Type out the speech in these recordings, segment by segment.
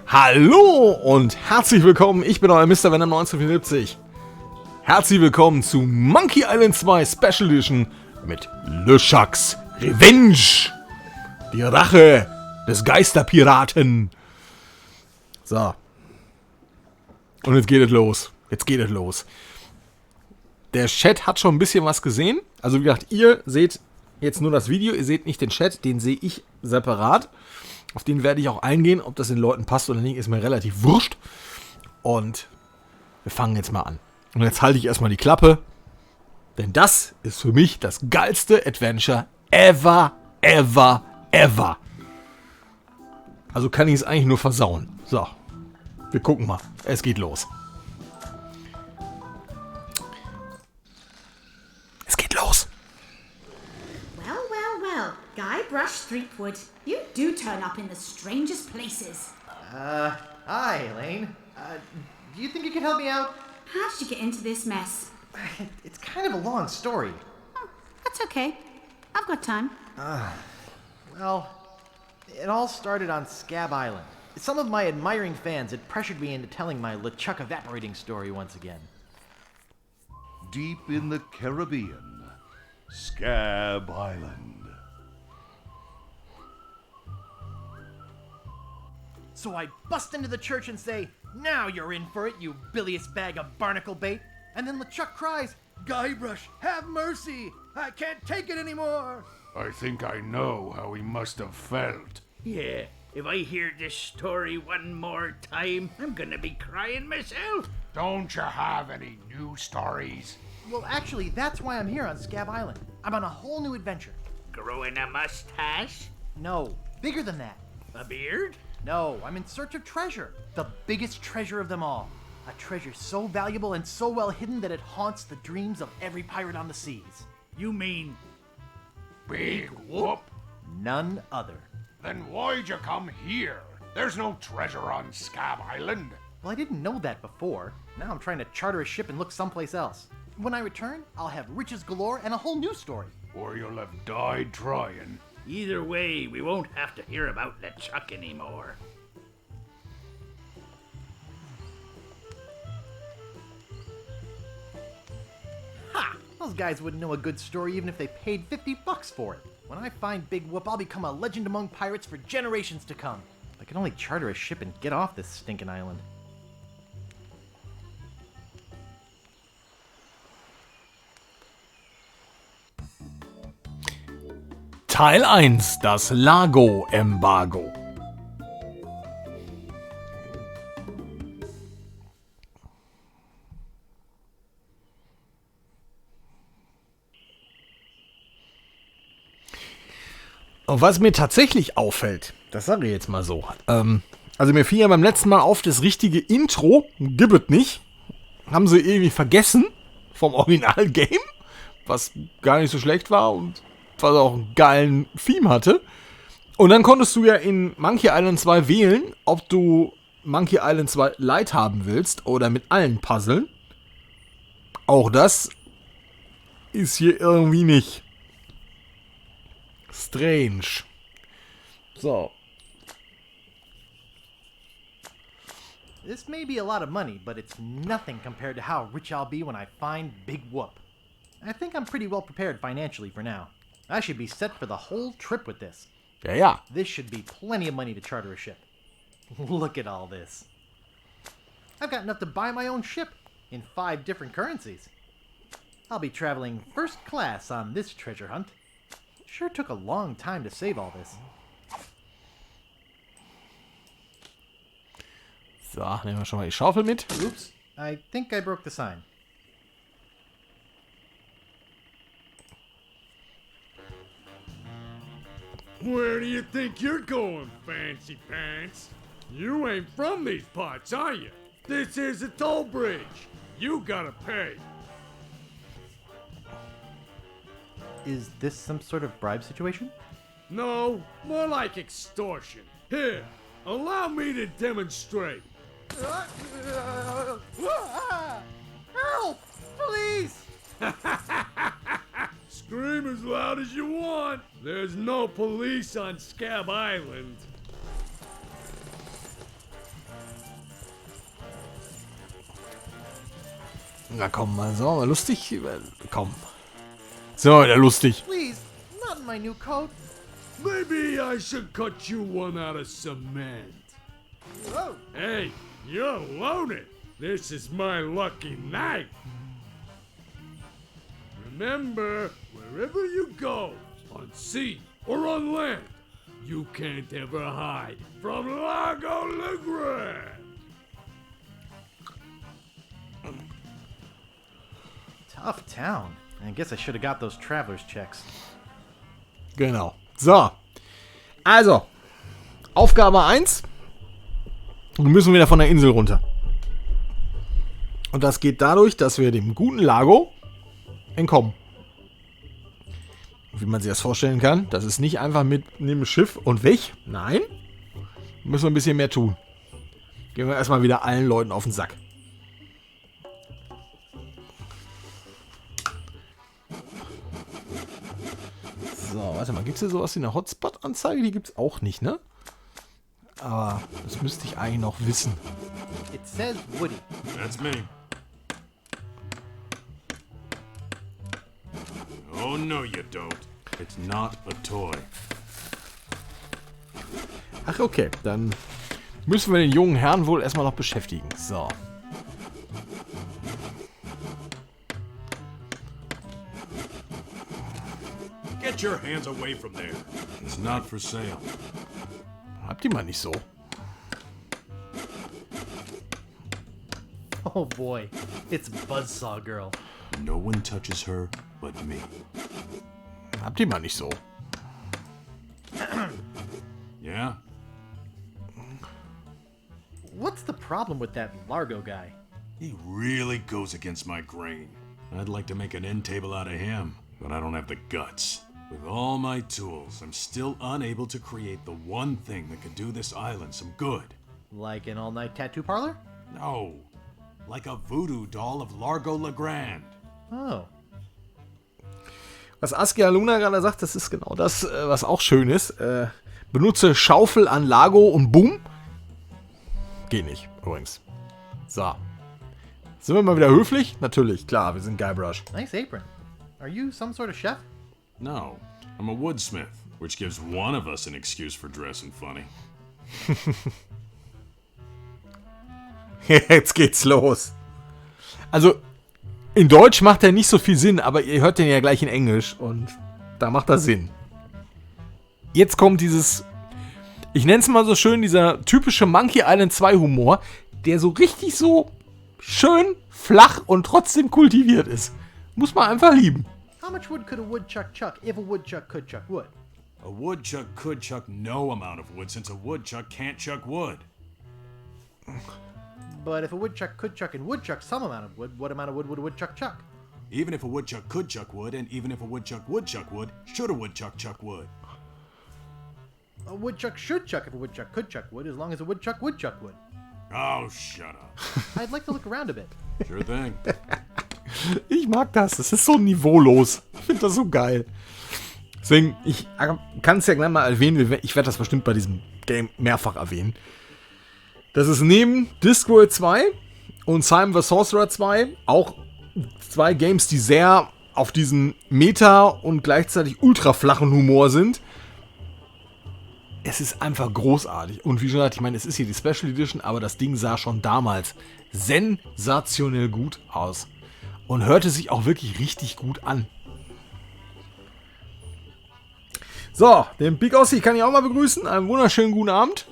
Hallo und herzlich willkommen, ich bin euer Mr. Venom 1974. Herzlich willkommen zu Monkey Island 2 Special Edition mit Lustig's Revenge. Die Rache des Geisterpiraten. So. Und jetzt geht es los. Der Chat hat schon ein bisschen was gesehen. Also wie gesagt, ihr seht jetzt nur das Video, ihr seht nicht den Chat, den sehe ich separat. Auf den werde ich auch eingehen, ob das den Leuten passt oder nicht, ist mir relativ wurscht. Und wir fangen jetzt mal an. Und jetzt halte ich erstmal die Klappe, denn das ist für mich das geilste Adventure ever. Also kann ich es eigentlich nur versauen. So, wir gucken mal. Es geht los. Es geht los. Well, Guybrush Threepwood, you do turn up in the strangest places. Hi, Elaine. Do you think you could help me out? How did you get into this mess? It's kind of a long story. Oh, that's okay. I've got time. Well, it all started on Scab Island. Some of my admiring fans had pressured me into telling my LeChuck evaporating story once again. Deep in the Caribbean, Scab Island. So I bust into the church and say, "Now you're in for it, you bilious bag of barnacle bait." And then LeChuck cries, "Guybrush, have mercy! I can't take it anymore!" I think I know how he must have felt. Yeah, if I hear this story one more time, I'm gonna be crying myself. Don't you have any new stories? Well, actually, that's why I'm here on Scab Island. I'm on a whole new adventure. Growing a mustache? No, bigger than that. A beard? No, I'm in search of treasure. The biggest treasure of them all. A treasure so valuable and so well hidden that it haunts the dreams of every pirate on the seas. You mean Big whoop? None other. Then why'd you come here? There's no treasure on Scab Island. Well, I didn't know that before. Now I'm trying to charter a ship and look someplace else. When I return, I'll have riches galore and a whole new story. Or you'll have died trying. either way, we won't have to hear about LeChuck anymore. Ha! Those guys wouldn't know a good story even if they paid $50 for it. When I find Big Whoop, I'll become a legend among pirates for generations to come. If I could only charter a ship and get off this stinking island. Teil 1, das Lago-Embargo. Und was mir tatsächlich auffällt, das sage ich jetzt mal so, also mir fiel ja beim letzten Mal auf, das richtige Intro gibt es nicht. Haben sie irgendwie vergessen vom Original-Game, was gar nicht so schlecht war und was auch einen geilen Theme hatte. Und dann konntest du ja in Monkey Island 2 wählen, ob du Monkey Island 2 Light haben willst oder mit allen Puzzlen. Auch das ist hier irgendwie nicht. Strange. So. This may be a lot of money, but it's nothing compared to how rich I'll be when I find Big Whoop. I think I'm pretty well prepared financially for now. I should be set for the whole trip with this. Ja. This should be plenty of money to charter a ship. Look at all this. I've got enough to buy my own ship in 5 different currencies. I'll be traveling first class on this treasure hunt. Sure took a long time to save all this. So, nehmen wir schon mal die Schaufel mit. Oops, I think I broke the sign. Where do you think you're going, fancy pants? You ain't from these parts, are you? This is a toll bridge. You gotta pay. Is this some sort of bribe situation? No, more like extortion. Here, allow me to demonstrate. Help! Please! Scream as loud as you want. There's no police on Scab Island. Na komm, mal so, mal lustig. Komm. So, der lustig. Please, not in my new coat. Maybe I should cut you one out of cement. Whoa. Hey, you're loaded. This is my lucky knife. Remember, wherever you go, on sea or on land, you can't ever hide from Lago Legrand. Tough town. I guess I should have got those traveler's checks. Genau. So. Also. Aufgabe 1. Wir müssen wieder von der Insel runter. Und das geht dadurch, dass wir dem guten Lago entkommen. Wie man sich das vorstellen kann, das ist nicht einfach mit dem Schiff und weg. Nein. Müssen wir ein bisschen mehr tun. Gehen wir erstmal wieder allen Leuten auf den Sack. So, warte mal, gibt es hier sowas wie eine Hotspot-Anzeige? Die gibt es auch nicht, ne? Aber das müsste ich eigentlich noch wissen. It says Woody. That's me. Oh, no, you don't. It's not a toy. Ach, okay, dann müssen wir den jungen Herrn wohl erstmal noch beschäftigen. So. Get your hands away from there. It's not for sale. Habt ihr mal nicht so. Oh boy, it's Buzzsaw Girl. No one touches her but me. Habt ihr mal nicht so. Yeah? What's the problem with that Largo guy? He really goes against my grain. I'd like to make an end table out of him, but I don't have the guts. With all my tools, I'm still unable to create the one thing that could do this island some good. Like an all-night tattoo parlor? No. Like a voodoo doll of Largo Legrand. Oh. Was Askia Luna gerade sagt, das ist genau das, was auch schön ist. Benutze Schaufel an Lago und boom. Geht nicht, übrigens. So. Sind wir mal wieder höflich? Natürlich, klar, wir sind Guybrush. Nice apron. Are you some sort of chef? No, I'm a woodsmith, which gives one of us an excuse for dressing funny. Jetzt geht's los. Also, in Deutsch macht er nicht so viel Sinn, aber ihr hört den ja gleich in Englisch und da macht er Sinn. Jetzt kommt dieses, ich nenne es mal so schön, dieser typische Monkey Island 2 Humor, der so richtig so schön, flach und trotzdem kultiviert ist. Muss man einfach lieben. How much wood could a woodchuck chuck if a woodchuck could chuck wood? A woodchuck could chuck no amount of wood since a woodchuck can't chuck wood. But if a woodchuck could chuck and would chuck some amount of wood, what amount of wood would a woodchuck chuck? Even if a woodchuck could chuck wood, and even if a woodchuck would chuck wood, should a woodchuck chuck wood? A woodchuck should chuck if a woodchuck could chuck wood, as long as a woodchuck would chuck wood. Oh, shut up. I'd like to look around a bit. Sure thing. Ich mag das. Das ist so niveaulos. Ich finde das so geil. Deswegen, ich kann es ja gleich mal erwähnen. Ich werde das bestimmt bei diesem Game mehrfach erwähnen. Das ist neben Discworld 2 und Simon the Sorcerer 2 auch zwei Games, die sehr auf diesen Meta- und gleichzeitig ultraflachen Humor sind. Es ist einfach großartig. Und wie schon gesagt, ich meine, es ist hier die Special Edition, aber das Ding sah schon damals sensationell gut aus. Und hörte sich auch wirklich richtig gut an. So, den Big Ossi kann ich auch mal begrüßen. Einen wunderschönen guten Abend.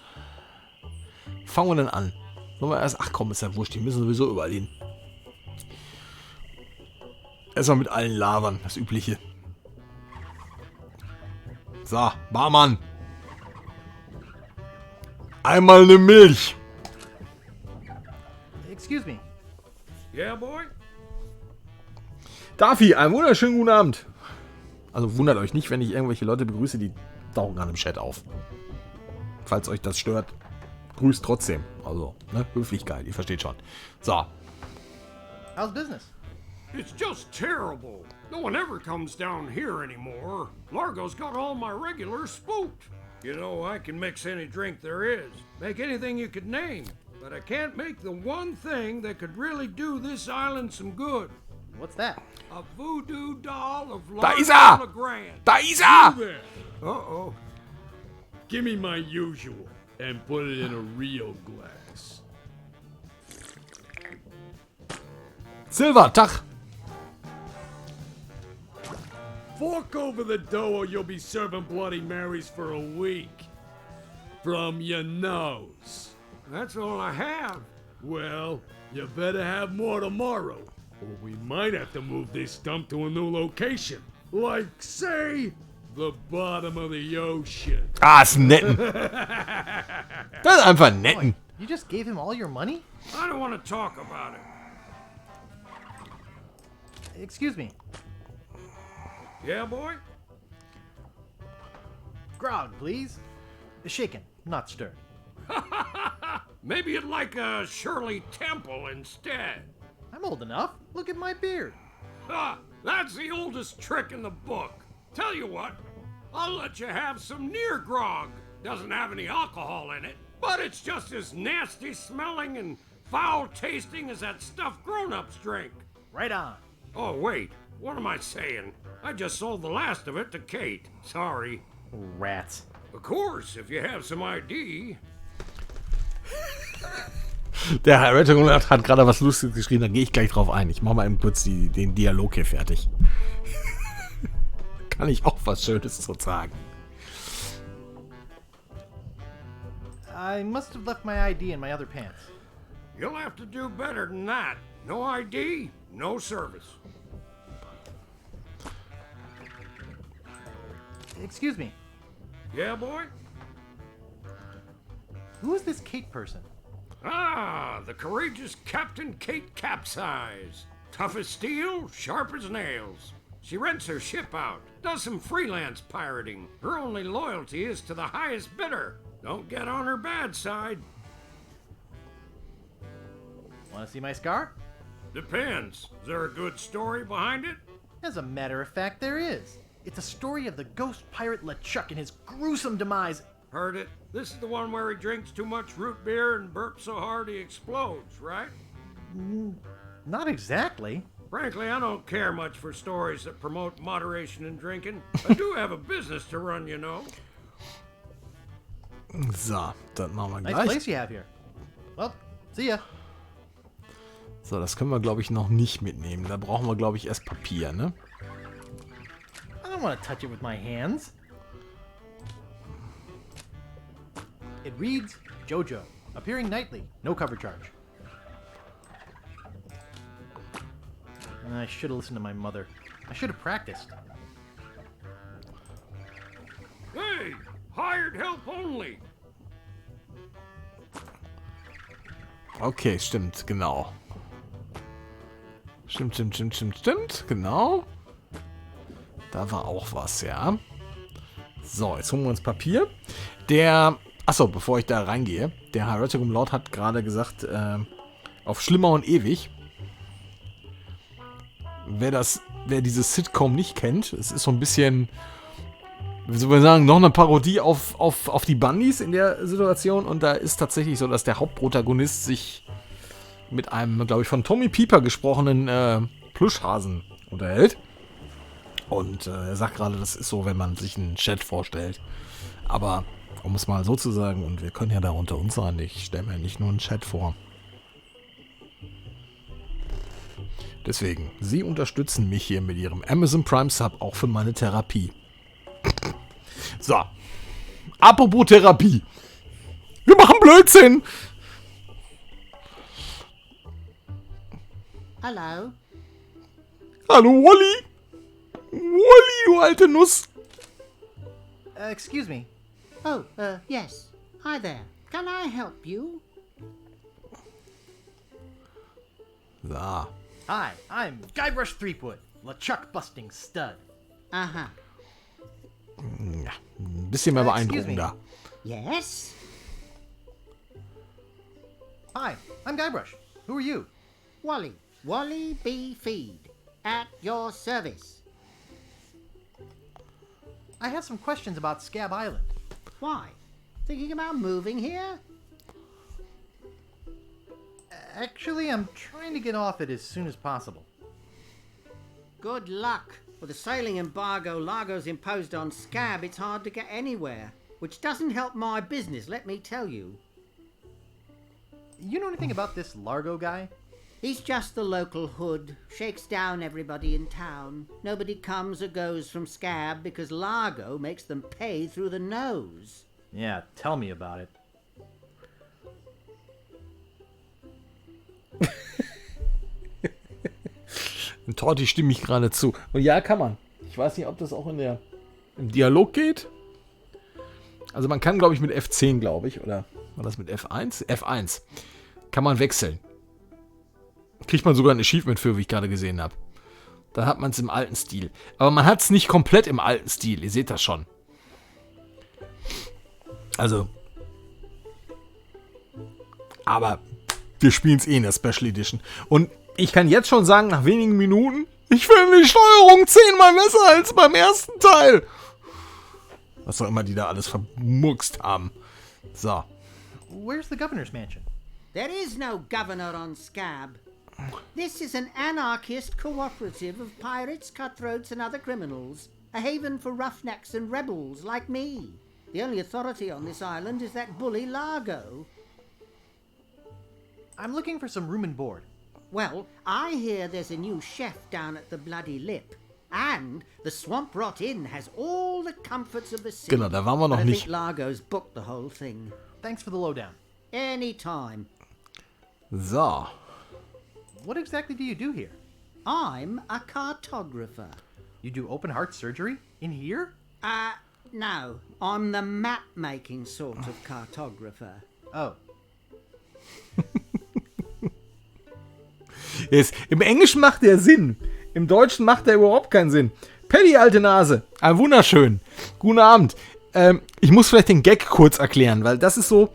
Fangen wir denn an? Sollen wir erst... Ach komm, ist ja wurscht. Die müssen sowieso überall hin. Erstmal mit allen labern. Das Übliche. So, Barmann. Einmal eine Milch. Excuse me. Yeah, boy? Daffy, einen wunderschönen guten Abend. Also wundert euch nicht, wenn ich irgendwelche Leute begrüße, die tauchen gerade im Chat auf. Falls euch das stört, grüßt trotzdem. Also, ne, Höflichkeit, ihr versteht schon. So. How's business? It's just terrible. No one ever comes down here anymore. Largo's got all my regulars spooked. You know, I can mix any drink there is. Make anything you could name. but I can't make the one thing that could really do this island some good. What's that? A voodoo doll of Da ist Lars er! LeGrand. Da ist er! There. Uh-oh. Give me my usual and put it in a real glass. Silver, Tag. Fork over the dough or you'll be serving Bloody Marys for a week. From your nose. That's all I have. Well, you better have more tomorrow, or we might have to move this stump to a new location. Like, say, the bottom of the ocean. Ah, ist ein Netten. Das ist einfach ein Netten. You just gave him all your money? I don't want to talk about it. Excuse me. Yeah, boy? Grog, please. Shaken, not stirred. Maybe you'd like a Shirley Temple instead. I'm old enough. Look at my beard. Ha! That's the oldest trick in the book. Tell you what, I'll let you have some near grog. Doesn't have any alcohol in it, but it's just as nasty smelling and foul tasting as that stuff grown-ups drink. Right on. Oh, wait, what am I saying? I just sold the last of it to Kate. Sorry. Rats. Of course, if you have some ID. Der Herr Rettung hat gerade was Lustiges geschrieben, da gehe ich gleich drauf ein. Ich mache mal eben kurz den Dialog hier fertig. Kann ich auch was Schönes zu sagen. I must have left my ID in my other pants. You'll have to do better than that. No ID, no service. Excuse me. Yeah, boy? Who is this Kate person? Ah, the courageous Captain Kate Capsize. Tough as steel, sharp as nails. She rents her ship out, does some freelance pirating. Her only loyalty is to the highest bidder. Don't get on her bad side. Want to see my scar? Depends. Is there a good story behind it? As a matter of fact, there is. It's a story of the ghost pirate LeChuck and his gruesome demise. Heard it. This is the one where he drinks too much root beer and burps so hard he explodes, right? Not exactly. Frankly, I don't care much for stories that promote moderation in drinking. I do have a business to run, you know. So, dann machen wir Nice gleich. place you have here. Well, see ya. So, das können wir, glaube ich, noch nicht mitnehmen. Da brauchen wir, glaube ich, erst Papier, ne? I don't want to touch it with my hands. It reads JoJo, appearing nightly, no cover charge. I should have listened to my mother. I should have practiced. Hey, hired help only. Okay, stimmt, genau. Stimmt, genau. Da war auch was, ja. So, jetzt holen wir uns Papier. Achso, bevor ich da reingehe. Der Herr Rettigum Lord hat gerade gesagt, auf Schlimmer und Ewig. Wer dieses Sitcom nicht kennt, es ist so ein bisschen, wie soll man sagen, noch eine Parodie auf die Bundys in der Situation. Und da ist tatsächlich so, dass der Hauptprotagonist sich mit einem, glaube ich, von Tommy Pieper gesprochenen Plüschhasen unterhält. Und er sagt gerade, das ist so, wenn man sich einen Chat vorstellt. Aber, um es mal so zu sagen, und wir können ja da unter uns sein, ich stelle mir nicht nur einen Chat vor. Deswegen, Sie unterstützen mich hier mit Ihrem Amazon Prime Sub auch für meine Therapie. So. Apropos Therapie. Wir machen Blödsinn. Hello. Hallo, Wally. Wally, du alte Nuss. Excuse me. Oh, yes. Hi there. Can I help you? So. Hi, I'm Guybrush Threepwood, LeChuck busting stud. Uh-huh. Ja, ein bisschen mehr beeindruckender. Yes? Hi, I'm Guybrush. Who are you? Wally. Wally B. Feed. At your service. I have some questions about Scab Island. Why? Thinking about moving here? Actually, I'm trying to get off it as soon as possible. Good luck. With the sailing embargo Largo's imposed on Scab, it's hard to get anywhere. Which doesn't help my business, let me tell you. You know anything about this Largo guy? He's just the local hood. Shakes down everybody in town. Nobody comes or goes from Scab because Largo makes them pay through the nose. Yeah, tell me about it. Und Torti stimme ich gerade zu. Und ja, kann man. Ich weiß nicht, ob das auch im Dialog geht. Also man kann, glaube ich, mit F10, glaube ich, oder war das mit F1? F1. Kann man wechseln. Kriegt man sogar ein Achievement für, wie ich gerade gesehen habe. Da hat man es im alten Stil. Aber man hat es nicht komplett im alten Stil. Ihr seht das schon. Also. Aber wir spielen es eh in der Special Edition. Und ich kann jetzt schon sagen, nach wenigen Minuten, ich finde die Steuerung 10-mal besser als beim ersten Teil. Was auch immer die da alles vermurkst haben. So. Where's the governor's mansion? There is no governor on Scab. This is an anarchist cooperative of pirates, cutthroats, and other criminals. A haven for roughnecks and rebels like me. The only authority on this island is that bully Largo. I'm looking for some room and board. Well, I hear there's a new chef down at the Bloody Lip. And the Swamp Rot Inn has all the comforts of the sea. Genau, da waren wir noch I nicht. think Largo's booked the whole thing. Thanks for the lowdown. Anytime. So. What exactly do you do here? I'm a cartographer. You do open heart surgery? In here? No. I'm the map-making sort of cartographer. Oh. Im Englischen macht der Sinn. Im Deutschen macht er überhaupt keinen Sinn. Paddy, alte Nase. Wunderschön. Guten Abend. Ich muss vielleicht den Gag kurz erklären, weil das ist so.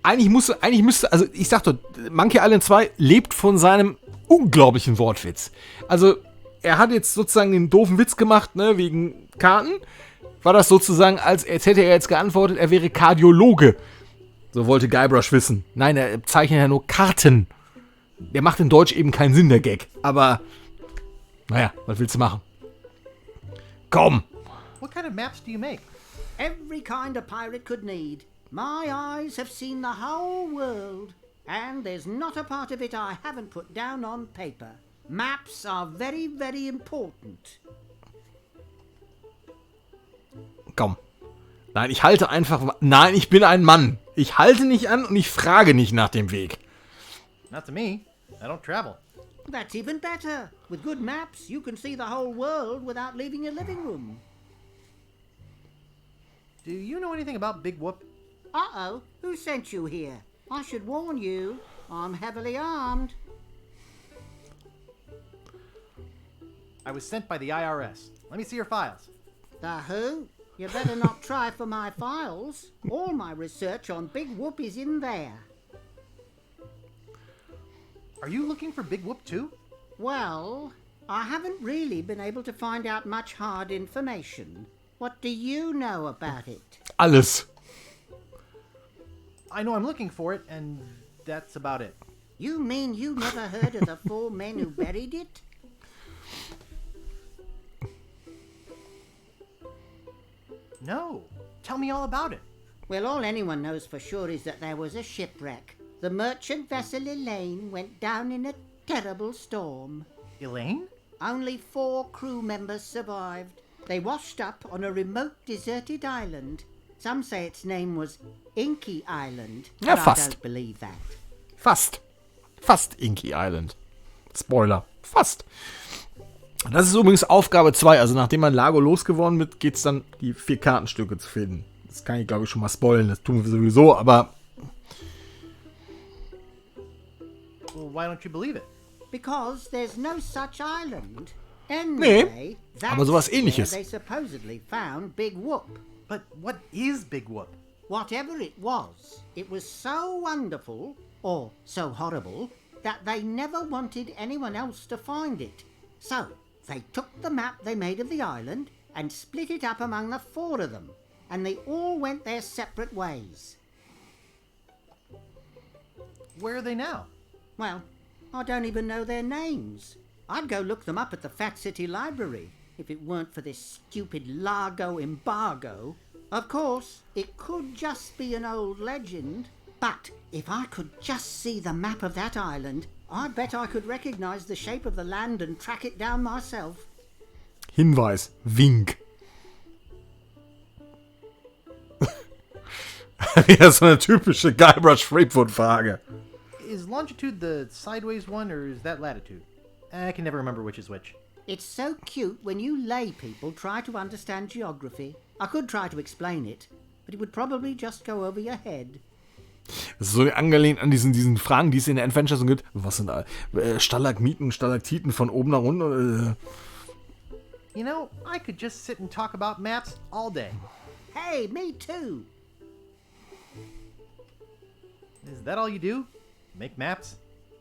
Eigentlich müsste, also ich sag doch, Monkey Island 2 lebt von seinem unglaublichen Wortwitz. Also, er hat jetzt sozusagen den doofen Witz gemacht, ne, wegen Karten. War das sozusagen, als hätte er jetzt geantwortet, er wäre Kardiologe. So wollte Guybrush wissen. Nein, er zeichnet ja nur Karten. Der macht in Deutsch eben keinen Sinn, der Gag. Aber, naja, was willst du machen? Komm! What kind of maps do you make? Every kind a pirate could need. My eyes have seen the whole world. And there's not a part of it I haven't put down on paper. Maps are very, very important. Komm. Nein, ich halte einfach... Nein, ich bin ein Mann. Ich halte nicht an und ich frage nicht nach dem Weg. Not to me. I don't travel. That's even better. With good maps, you can see the whole world without leaving your living room. Do you know anything about Big Whoop? Uh-oh, who sent you here? I should warn you, I'm heavily armed. I was sent by the IRS. Let me see your files. The who? You better not try for my files. All my research on Big Whoop is in there. Are you looking for Big Whoop too? Well, I haven't really been able to find out much hard information. What do you know about it? Alles. I know I'm looking for it, and that's about it. You mean you never heard of the 4 men who buried it? No. Tell me all about it. Well, all anyone knows for sure is that there was a shipwreck. The merchant vessel Elaine went down in a terrible storm. Elaine? Only 4 crew members survived. They washed up on a remote deserted island. Some say its name was Inky Island. Ja, but fast. I don't believe that. Fast. Fast Inky Island. Spoiler. Fast. Das ist übrigens Aufgabe 2. Also nachdem man Largo losgeworden wird, geht es dann, die 4 Kartenstücke zu finden. Das kann ich, glaube ich, schon mal spoilen. Das tun wir sowieso, aber... Well, why don't you believe it? Because there's no such island. Anyway, that's aber sowas where Ähnliches. they supposedly found Big Whoop. But what is Big Whoop? Whatever it was so wonderful, or so horrible, that they never wanted anyone else to find it. So, they took the map they made of the island and split it up among the 4 of them, and they all went their separate ways. Where are they now? Well, I don't even know their names. I'd go look them up at the Fat City Library if it weren't for this stupid Largo embargo. Of course, it could just be an old legend, but if I could just see the map of that island, I bet I could recognize the shape of the land and track it down myself. Hinweis, Wink. Ja, so eine typische Guybrush-Threepwood-Frage. Is longitude the sideways one, or is that latitude? I can never remember which is which. It's so cute when you lay people try to understand geography. I could try to explain it, but it would probably just go over your head. Das ist so angelehnt an diesen Fragen, die es in der Adventure gibt. Was sind da? Stalagmiten, Stalaktiten von oben nach unten? You know, I could just sit and talk about maps all day. Hey, me too. Is that all you do? Make maps?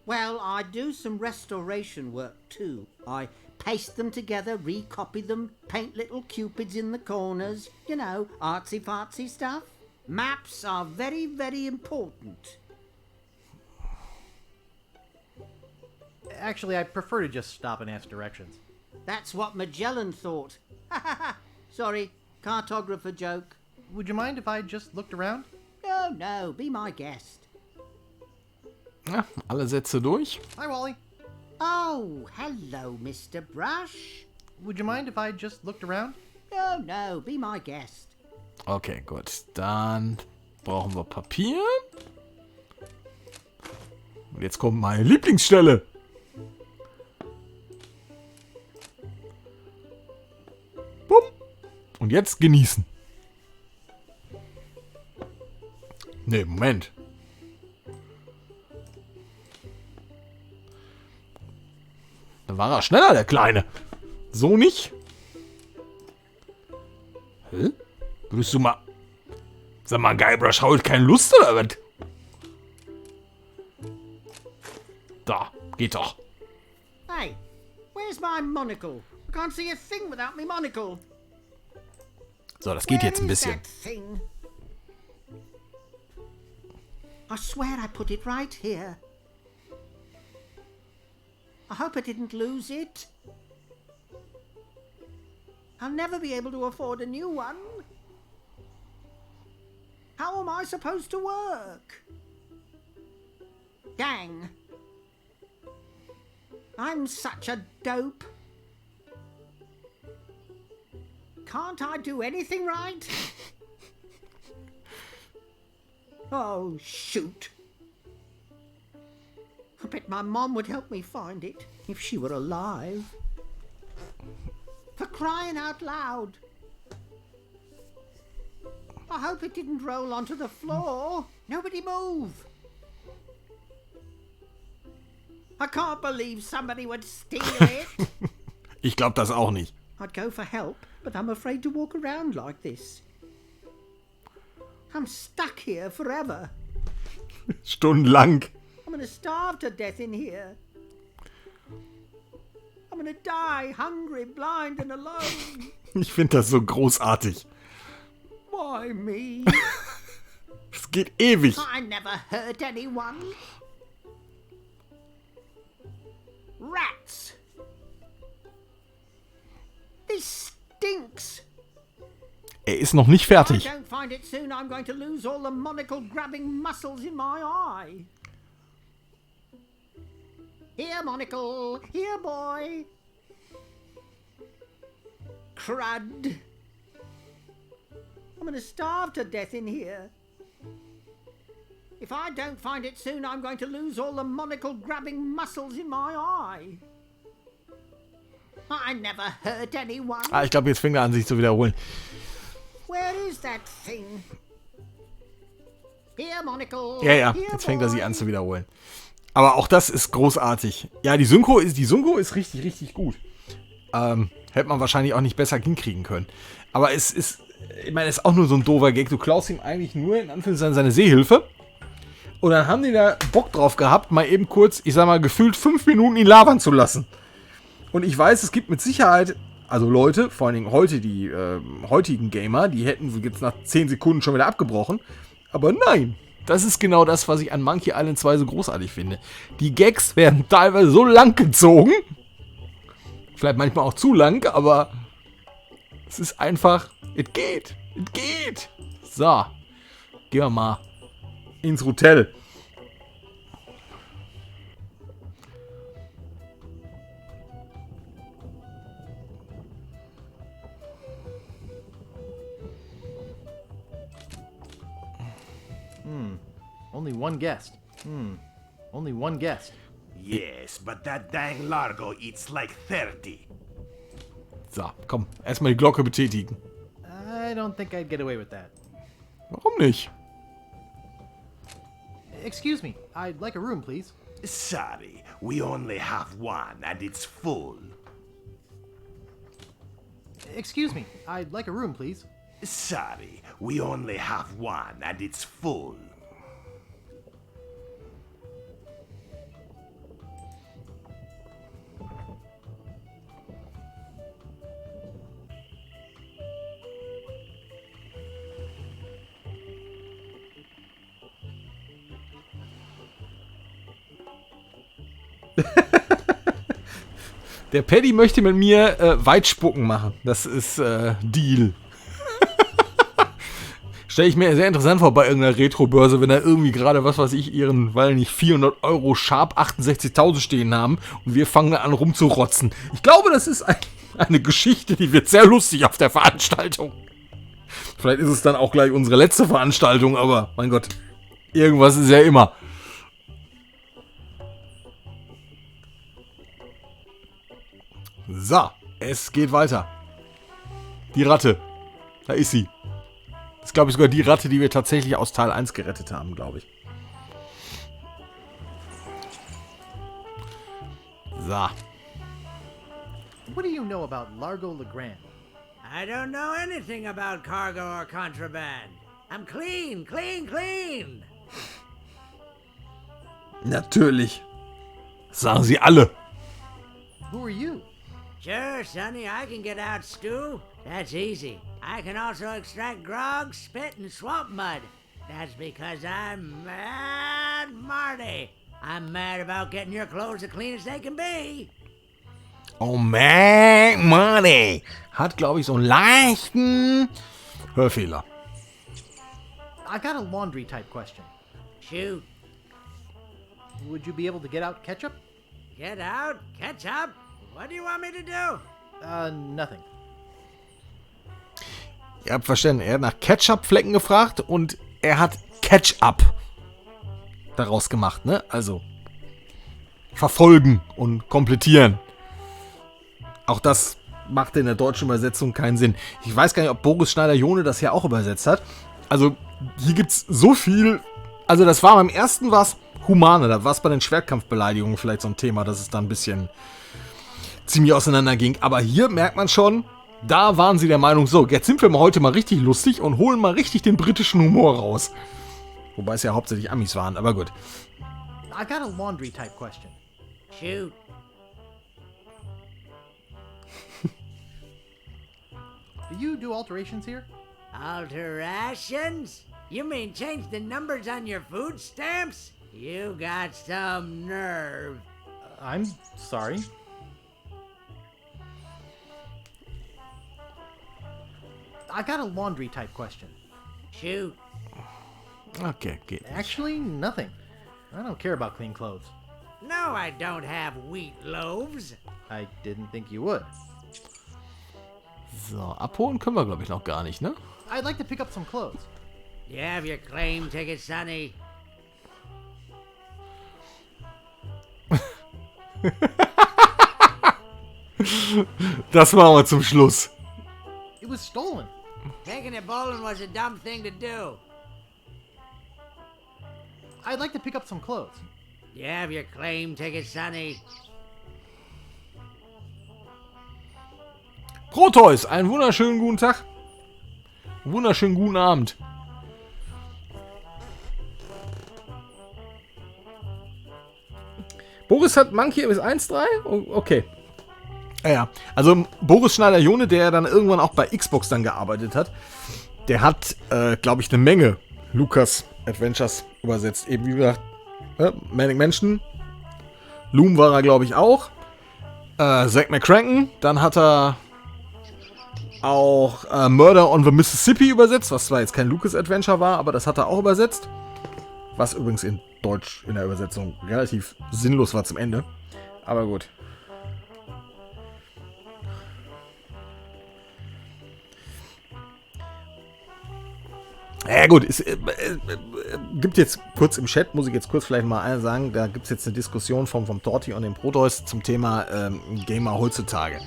Well, I do some restoration work too. I paste them together, recopy them, paint little cupids in the corners. You know, artsy-fartsy stuff. Maps are very, very important. Actually, I prefer to just stop and ask directions. That's what Magellan thought. Sorry, cartographer joke. Would you mind if I just looked around? No, be my guest. Ja, alle Sätze durch. Hi, Wally. Oh, hello, Mr. Brush. Would you mind if I just looked around? No, be my guest. Okay, gut. Dann brauchen wir Papier. Und jetzt kommt meine Lieblingsstelle. Bumm. Und jetzt genießen. Ne, Moment. Da war er schneller, der Kleine. So nicht? Hä? Würdest du mal... Sag mal, Guybrush haut keine Lust, oder was? Da, geht doch. Hey, where's my monocle? I can't see a thing without my monocle. So, das geht jetzt ein bisschen. That thing? I swear I put it right here. I hope I didn't lose it. I'll never be able to afford a new one. How am I supposed to work? Dang. I'm such a dope. Can't I do anything right? Oh, shoot. I bet my mom would help me find it if she were alive. For crying out loud. I hope it didn't roll onto the floor. Nobody move. I can't believe somebody would steal it. Ich glaube das auch nicht. I'd go for help, but I'm afraid to walk around like this. I'm stuck here forever. Stundenlang. I'm gonna starve to death in here. I'm gonna die hungry, blind and alone. Ich finde das so großartig. Why me? Es geht ewig. I never hurt anyone. Rats. This stinks. Er ist noch nicht If I fertig. don't find it soon, I'm going to lose all the monocle-grabbing muscles in my eye. Here, monocle. Here, boy. Crud. I'm going to starve to death in here. If I don't find it soon, I'm going to lose all the monocle-grabbing muscles in my eye. I never hurt anyone. Ah, ich glaube, jetzt fängt er an, sich zu wiederholen. Where is that thing? Here, monocle. Ja, Here, jetzt fängt er sich boy. an zu wiederholen. Aber auch das ist großartig. Ja, die Synchro ist richtig, richtig gut. Hätte man wahrscheinlich auch nicht besser hinkriegen können. Aber es ist, ich meine, es ist auch nur so ein doofer Gag. Du klaust ihm eigentlich nur in Anführungszeichen seine Seehilfe. Und dann haben die da Bock drauf gehabt, mal eben kurz, ich sag mal, gefühlt 5 Minuten ihn labern zu lassen. Und ich weiß, es gibt mit Sicherheit, also Leute, vor allen Dingen heute die heutigen Gamer, die hätten jetzt nach 10 Sekunden schon wieder abgebrochen. Aber nein, Das ist genau das, was ich an Monkey Island 2 so großartig finde. Die Gags werden teilweise so lang gezogen. Vielleicht manchmal auch zu lang, aber es ist einfach, es geht. So, gehen wir mal ins Hotel. Only one guest. Only one guest. Yes, but that dang Largo eats like 30. So, komm, erstmal die Glocke betätigen. I don't think I'd get away with that. Warum nicht? Excuse me, I'd like a room, please. Sorry, we only have one and it's full. Excuse me, I'd like a room, please. Sorry, we only have one and it's full. Der Paddy möchte mit mir Weitspucken machen. Das ist Deal. Stelle ich mir sehr interessant vor bei irgendeiner Retro-Börse, wenn da irgendwie gerade, was weiß ich, ihren, weil nicht 400 Euro Sharp 68.000 stehen haben und wir fangen an rumzurotzen. Ich glaube, das ist eine Geschichte, die wird sehr lustig auf der Veranstaltung. Vielleicht ist es dann auch gleich unsere letzte Veranstaltung, aber mein Gott, irgendwas ist ja immer. So, es geht weiter. Die Ratte. Da ist sie. Das ist, glaube ich, sogar die Ratte, die wir tatsächlich aus Teil 1 gerettet haben, glaube ich. So. What do you know about Largo Legrand? I don't know anything about cargo or contraband. I'm clean. Natürlich. Das sagen sie alle. Who are you? Sure, Sonny, I can get out stew. That's easy. I can also extract grog, spit, and swamp mud. That's because I'm Mad Marty. I'm mad about getting your clothes as clean as they can be. Oh, Mad Marty. Hat, glaube ich, so einen leichten Hörfehler. I got a laundry type question. Shoot. Would you be able to get out ketchup? Get out? Catch up? What do you want me to do? Nothing. Ihr habt verstanden, er hat nach Ketchup-Flecken gefragt und er hat Catch-up daraus gemacht, ne? Also verfolgen und komplettieren. Auch das macht in der deutschen Übersetzung keinen Sinn. Ich weiß gar nicht, ob Boris Schneider-Jone das hier auch übersetzt hat. Also hier gibt's so viel. Also das war beim ersten was humaner. Da war es bei den Schwertkampfbeleidigungen vielleicht so ein Thema, dass es da ein bisschen ziemlich auseinander ging. Aber hier merkt man schon, da waren sie der Meinung, so, jetzt sind wir mal heute mal richtig lustig und holen mal richtig den britischen Humor raus. Wobei es ja hauptsächlich Amis waren, aber gut. I got a laundry type question. Shoot. Do you do alterations here? Alterations? You mean change the numbers on your food stamps? You got some nerve. I'm sorry. I got a laundry type question. Shoot. Okay, geht. Actually, nothing. I don't care about clean clothes. No, I don't have wheat loaves. I didn't think you would. So, abholen können wir, glaube ich, noch gar nicht, ne? I'd like to pick up some clothes. You have your claim ticket, Sonny. Das machen wir zum Schluss. It was stolen. Taking it bowling was a dumb thing to do. I'd like to pick up some clothes. You have your claim ticket, Sonny. Proteus, einen wunderschönen guten Tag. Wunderschönen guten Abend. Boris hat Monkey bis 1.3? Okay. Ja, also Boris Schneider-Jone, der dann irgendwann auch bei Xbox dann gearbeitet hat, der hat, glaube ich, eine Menge Lucas Adventures übersetzt. Eben wie gesagt, Manic Mansion. Loom war er, glaube ich, auch. Zack McCracken. Dann hat er auch Murder on the Mississippi übersetzt, was zwar jetzt kein Lucas Adventure war, aber das hat er auch übersetzt. Was übrigens in Deutsch in der Übersetzung relativ sinnlos war zum Ende. Aber gut. Ja gut, es gibt jetzt kurz im Chat, muss ich jetzt kurz vielleicht mal sagen, da gibt es jetzt eine Diskussion vom Torti und dem Proteus zum Thema Gamer heutzutage.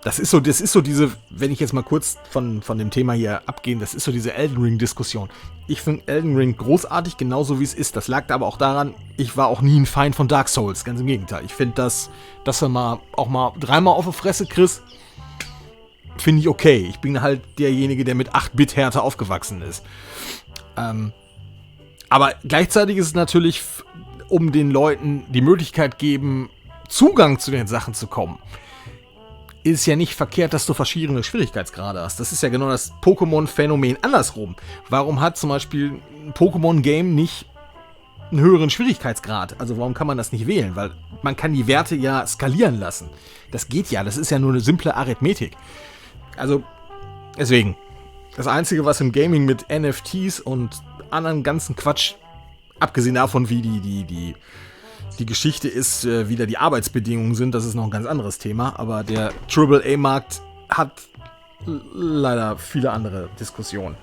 Das ist so diese, wenn ich jetzt mal kurz von dem Thema hier abgehe, das ist so diese Elden Ring-Diskussion. Ich finde Elden Ring großartig, genauso wie es ist. Das lag aber auch daran, ich war auch nie ein Feind von Dark Souls, ganz im Gegenteil. Ich finde, dass du auch mal dreimal auf die Fresse kriegst, finde ich okay. Ich bin halt derjenige, der mit 8-Bit-Härte aufgewachsen ist. Aber gleichzeitig ist es natürlich, um den Leuten die Möglichkeit geben, Zugang zu den Sachen zu kommen, ist es ja nicht verkehrt, dass du verschiedene Schwierigkeitsgrade hast. Das ist ja genau das Pokémon-Phänomen andersrum. Warum hat zum Beispiel ein Pokémon-Game nicht einen höheren Schwierigkeitsgrad? Also warum kann man das nicht wählen? Weil man kann die Werte ja skalieren lassen. Das geht ja, das ist ja nur eine simple Arithmetik. Also, deswegen, das Einzige, was im Gaming mit NFTs und anderen ganzen Quatsch, abgesehen davon, wie die Geschichte ist, wie da die Arbeitsbedingungen sind, das ist noch ein ganz anderes Thema, aber der AAA-Markt hat leider viele andere Diskussionen.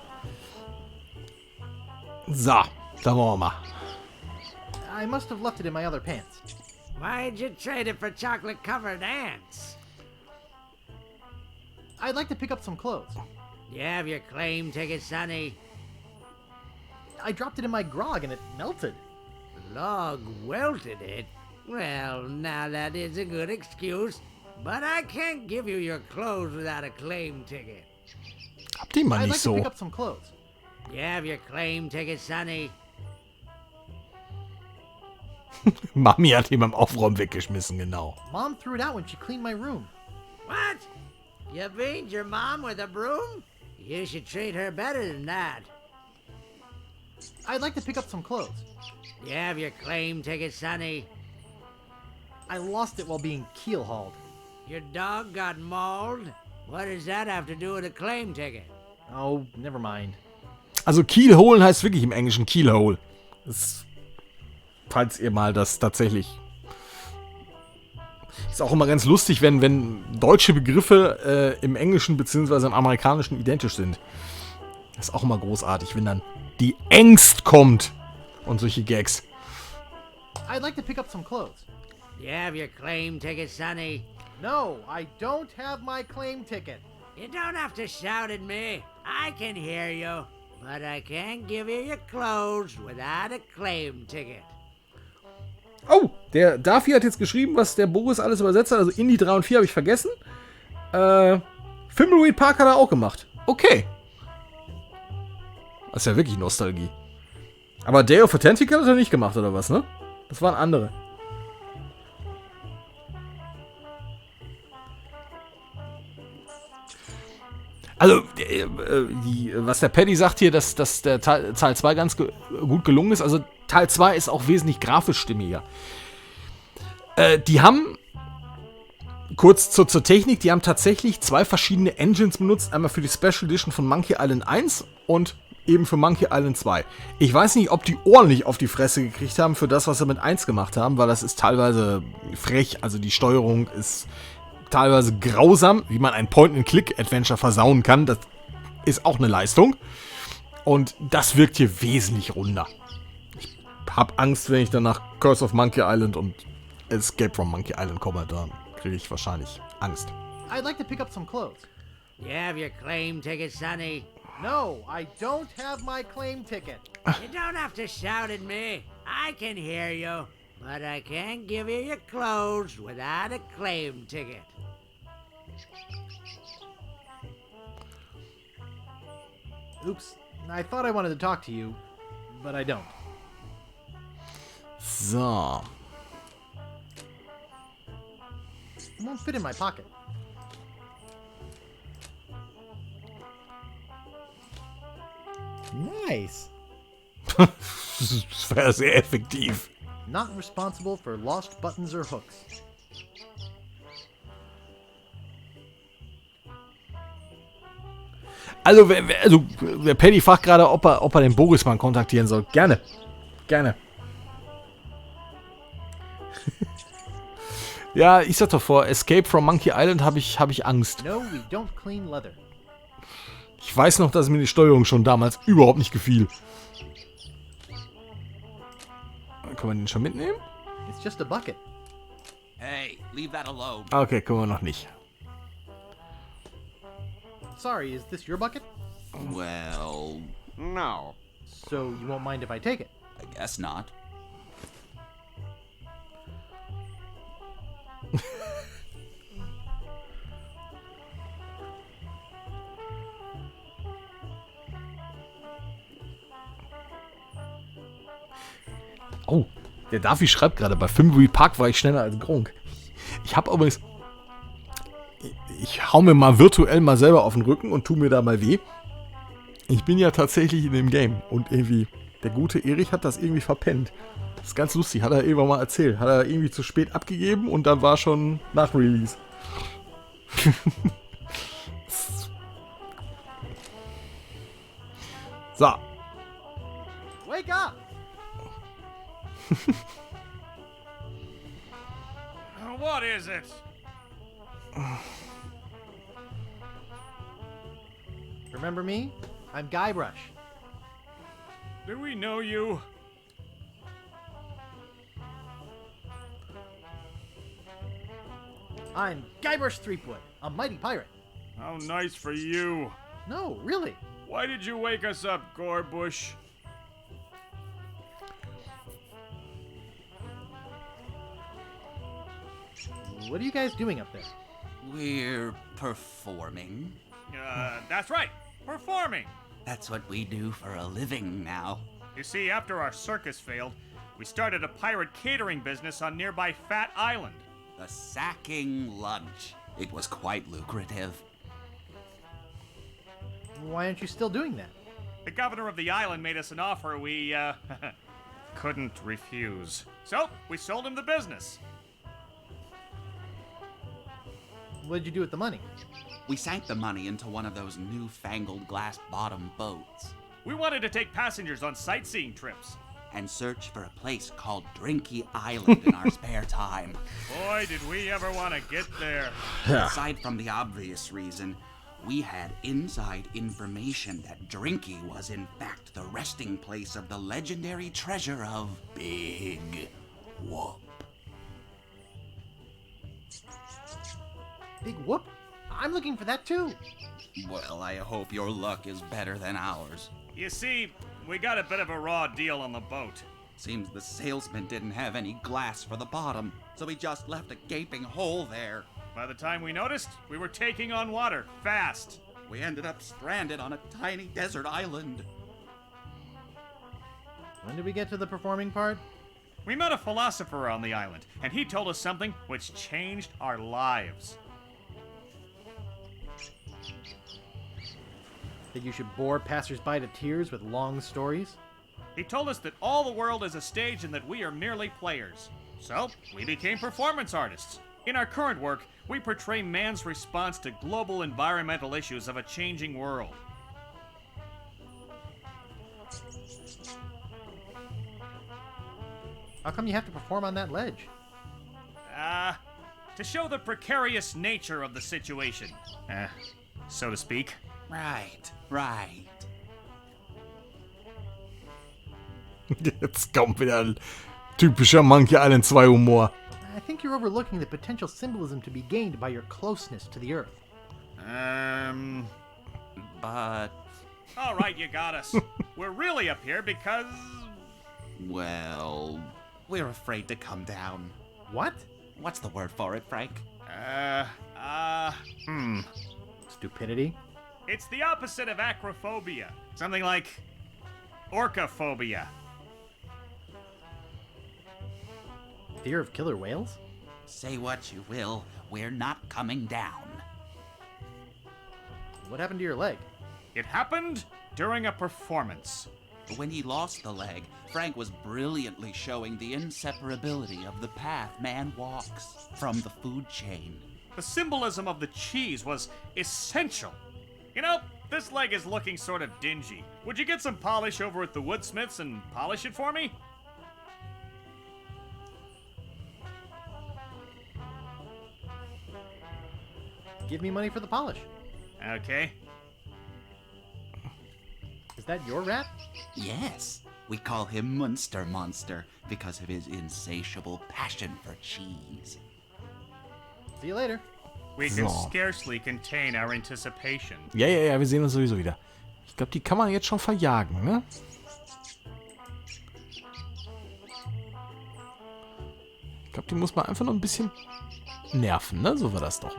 So, da wollen wir mal. I must have left it in my other pants. Why'd you trade it for chocolate-covered ants? I'd like to pick up some clothes. You have your claim ticket, Sonny? I dropped it in my grog and it melted. Log welted it? Well, now that is a good excuse, but I can't give you your clothes without a claim ticket. Habt ihr mal I'd nicht like to so. pick up some clothes. You have your claim ticket, Sonny? Mami hat ihn beim Aufräumen weggeschmissen, genau. Mom threw it out when she cleaned my room. What? You beat your mom with a broom? You should treat her better than that. I'd like to pick up some clothes. You have your claim ticket, Sonny? I lost it while being keel hauled. Your dog got mauled? What does that have to do with a claim ticket? Oh, never mind. Also Keelholen heißt wirklich im Englischen Keelhole. Das, falls ihr mal das tatsächlich... Ist auch immer ganz lustig, wenn deutsche Begriffe im Englischen bzw. im Amerikanischen identisch sind. Das ist auch immer großartig, wenn dann die Ängst kommt und solche Gags. I'd like to pick up some clothes. You have your claim ticket, Sonny? No, I don't have my claim ticket. You don't have to shout at me. I can hear you. But I can't give you your clothes without a claim ticket. Oh, der Dafi hat jetzt geschrieben, was der Boris alles übersetzt hat. Also Indie 3 und 4 habe ich vergessen. Thimbleweed Park hat er auch gemacht. Okay. Das ist ja wirklich Nostalgie. Aber Day of the Tentacle hat er nicht gemacht, oder was, ne? Das waren andere. Also, was der Paddy sagt hier, dass der Teil 2 ganz gut gelungen ist. Also, Teil 2 ist auch wesentlich grafisch stimmiger. Die haben, kurz zur Technik, die haben tatsächlich 2 verschiedene Engines benutzt. Einmal für die Special Edition von Monkey Island 1 und eben für Monkey Island 2. Ich weiß nicht, ob die ordentlich auf die Fresse gekriegt haben für das, was sie mit 1 gemacht haben, weil das ist teilweise frech. Also, die Steuerung ist teilweise grausam, wie man ein Point-and-Click-Adventure versauen kann. Das ist auch eine Leistung. Und das wirkt hier wesentlich runder. Ich hab Angst, wenn ich dann nach Curse of Monkey Island und Escape from Monkey Island komme. Da kriege ich wahrscheinlich Angst. I'd like to pick up some clothes. You have your claim ticket, Sonny? No, I don't have my claim ticket. You don't have to shout at me. I can hear you. But I can't give you your clothes without a claim ticket. Oops, I thought I wanted to talk to you, but I don't. So. It won't fit in my pocket. Nice. Das wäre sehr effektiv. Not responsible for lost buttons or hooks. Also, der Paddy fragt gerade, ob er den Boris mal kontaktieren soll. Gerne. Gerne. Ja, ich sag doch vor, Escape from Monkey Island habe ich Angst. No, we don't clean leather. Ich weiß noch, dass mir die Steuerung schon damals überhaupt nicht gefiel. Können wir den schon mitnehmen? It's just a bucket. Hey, leave that alone. Okay, können wir noch nicht. Sorry, is this your bucket? Well, no. So you won't mind if I take it? I guess not. Oh, der Davi schreibt gerade, bei Fimbulwinkel Park war ich schneller als Gronk. Ich habe übrigens... Ich hau mir mal virtuell mal selber auf den Rücken und tu mir da mal weh. Ich bin ja tatsächlich in dem Game. Und irgendwie, der gute Erich hat das irgendwie verpennt. Das ist ganz lustig, hat er irgendwann mal erzählt. Hat er irgendwie zu spät abgegeben und dann war schon nach Release. So. Wake up! What is it? Remember me? I'm Guybrush. Do we know you? I'm Guybrush Threepwood, a mighty pirate. How nice for you. No, really. Why did you wake us up, Gorbush? What are you guys doing up there? We're performing. That's right. Performing. That's what we do for a living now. You see, after our circus failed, we started a pirate catering business on nearby Fat Island. The sacking lunch. It was quite lucrative. Why aren't you still doing that? The governor of the island made us an offer we, couldn't refuse. So, we sold him the business. What did you do with the money? We sank the money into one of those newfangled glass-bottom boats We wanted to take passengers on sightseeing trips. and search for a place called Drinky Island in our spare time. Boy, did we ever want to get there. Aside from the obvious reason, we had inside information that Drinky was in fact the resting place of the legendary treasure of Big Whoop. Big whoop? I'm looking for that too. Well, I hope your luck is better than ours. You see, we got a bit of a raw deal on the boat. Seems the salesman didn't have any glass for the bottom, so he just left a gaping hole there. By the time we noticed, we were taking on water, fast. We ended up stranded on a tiny desert island. When did we get to the performing part? We met a philosopher on the island, and he told us something which changed our lives. That you should bore passersby to tears with long stories? He told us that all the world is a stage and that we are merely players. So, we became performance artists. In our current work, we portray man's response to global environmental issues of a changing world. How come you have to perform on that ledge? To show the precarious nature of the situation. So to speak. Right. Jetzt kommt wieder ein typischer Monkey Island 2 Humor. I think you're overlooking the potential symbolism to be gained by your closeness to the Earth. But, All right, you got us. We're really up here because... well, we're afraid to come down. What? What's the word for it, Frank? Stupidity? It's the opposite of acrophobia. Something like orcaphobia. Fear of killer whales? Say what you will, we're not coming down. What happened to your leg? It happened during a performance. When he lost the leg, Frank was brilliantly showing the inseparability of the path man walks from the food chain. The symbolism of the cheese was essential. You know, this leg is looking sort of dingy. Would you get some polish over at the woodsmiths and polish it for me? Give me money for the polish. Okay. Is that your rat? Yes, we call him Munster Monster because of his insatiable passion for cheese. See you later. We can scarcely contain our anticipation. Ja, wir sehen uns sowieso wieder. Ich glaube, die kann man jetzt schon verjagen, ne? Ich glaube, die muss man einfach noch ein bisschen nerven, ne? So war das doch.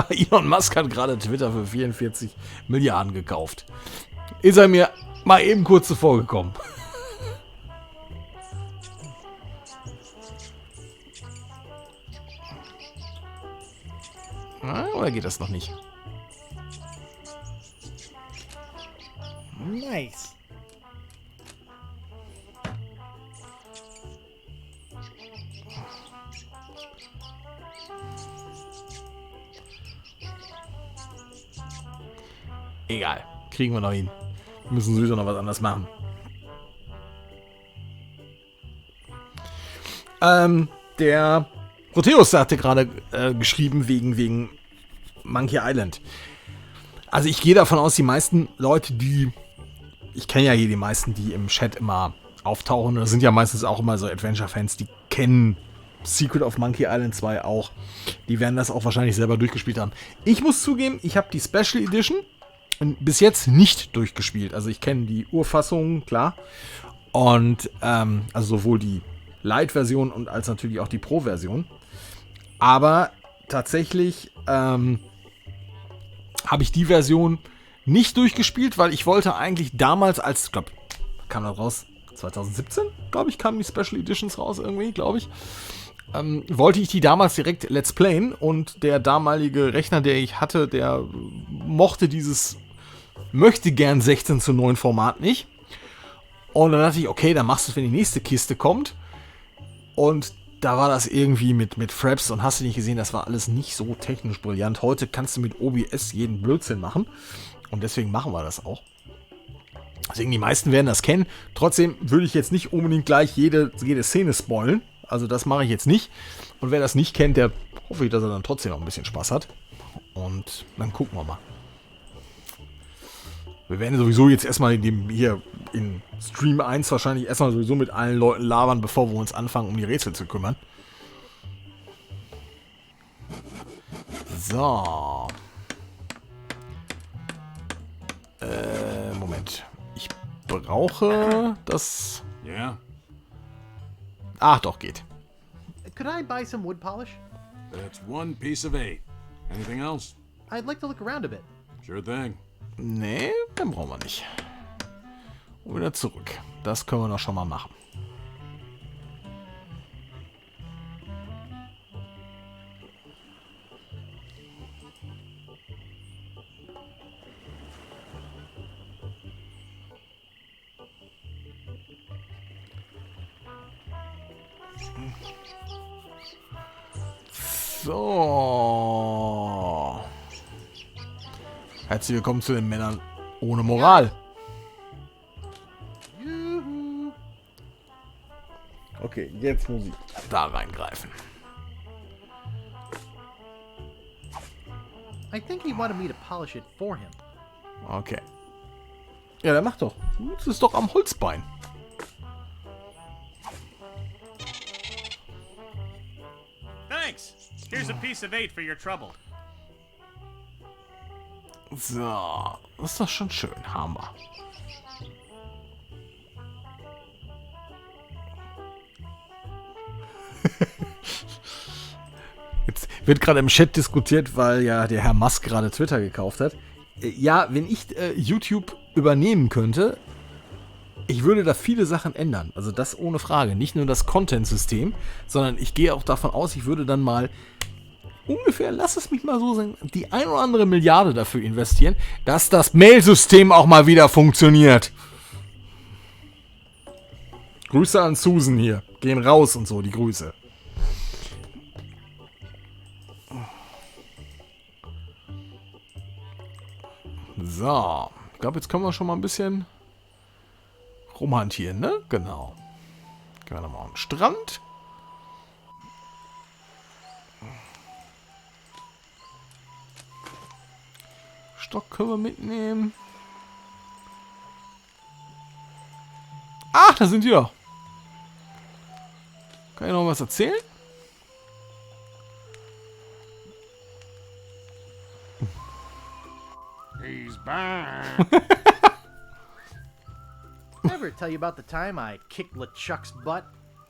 Elon Musk hat gerade Twitter für 44 Milliarden gekauft. Ist er mir mal eben kurz zuvor gekommen. Oder geht das noch nicht? Nice. Egal. Kriegen wir noch hin. Wir müssen sowieso noch was anderes machen. Der Proteus hatte gerade geschrieben wegen Monkey Island. Also ich gehe davon aus, die meisten Leute, ich kenne ja hier die meisten, die im Chat immer auftauchen, das sind ja meistens auch immer so Adventure-Fans, die kennen Secret of Monkey Island 2 auch. Die werden das auch wahrscheinlich selber durchgespielt haben. Ich muss zugeben, ich habe die Special Edition bis jetzt nicht durchgespielt. Also ich kenne die Urfassung, klar. Und also sowohl die Lite-Version und als natürlich auch die Pro-Version. Aber tatsächlich habe ich die Version nicht durchgespielt, weil ich wollte eigentlich damals ich glaube, kam das raus 2017, glaube ich, kamen die Special Editions raus irgendwie, glaube ich. Wollte ich die damals direkt Let's Playen und der damalige Rechner, der ich hatte, der möchte gern 16:9 Format nicht. Und dann dachte ich, okay, dann machst du es, wenn die nächste Kiste kommt. Und da war das irgendwie mit Fraps und hast du nicht gesehen, das war alles nicht so technisch brillant. Heute kannst du mit OBS jeden Blödsinn machen. Und deswegen machen wir das auch. Deswegen, die meisten werden das kennen. Trotzdem würde ich jetzt nicht unbedingt gleich jede Szene spoilen. Also das mache ich jetzt nicht. Und wer das nicht kennt, der hoffe ich, dass er dann trotzdem noch ein bisschen Spaß hat. Und dann gucken wir mal. Wir werden sowieso jetzt erstmal hier in Stream 1 wahrscheinlich erstmal sowieso mit allen Leuten labern, bevor wir uns anfangen, um die Rätsel zu kümmern. So. Moment. Ich brauche das... Yeah? Ach, doch, geht. Could I buy some wood polish? That's 1 piece of 8. Anything else? I'd like to look around a bit. Sure thing. Nee, dann brauchen wir nicht. Und wieder zurück. Das können wir doch schon mal machen. So. Herzlich willkommen zu den Männern ohne Moral. Juhu. Okay, jetzt muss ich da reingreifen. I think he wanted me to polish it for him. Okay. Ja, dann mach doch. Das ist doch am Holzbein. Thanks. Here's a piece of 8 for your trouble. So, das ist doch schon schön. Hammer. Jetzt wird gerade im Chat diskutiert, weil ja der Herr Musk gerade Twitter gekauft hat. Ja, wenn ich YouTube übernehmen könnte, ich würde da viele Sachen ändern. Also das ohne Frage. Nicht nur das Content-System, sondern ich gehe auch davon aus, ich würde dann mal ungefähr, lass es mich mal so sagen, die 1 oder andere Milliarde dafür investieren, dass das Mailsystem auch mal wieder funktioniert. Grüße an Susan hier. Gehen raus und so, die Grüße. So. Ich glaube, jetzt können wir schon mal ein bisschen rumhantieren, ne? Genau. Gehen wir nochmal auf den Strand. Stock können wir mitnehmen. Ach, da sind die doch. Kann ich noch was erzählen? He's back. Ever tell you about the time I kicked LeChuck's butt?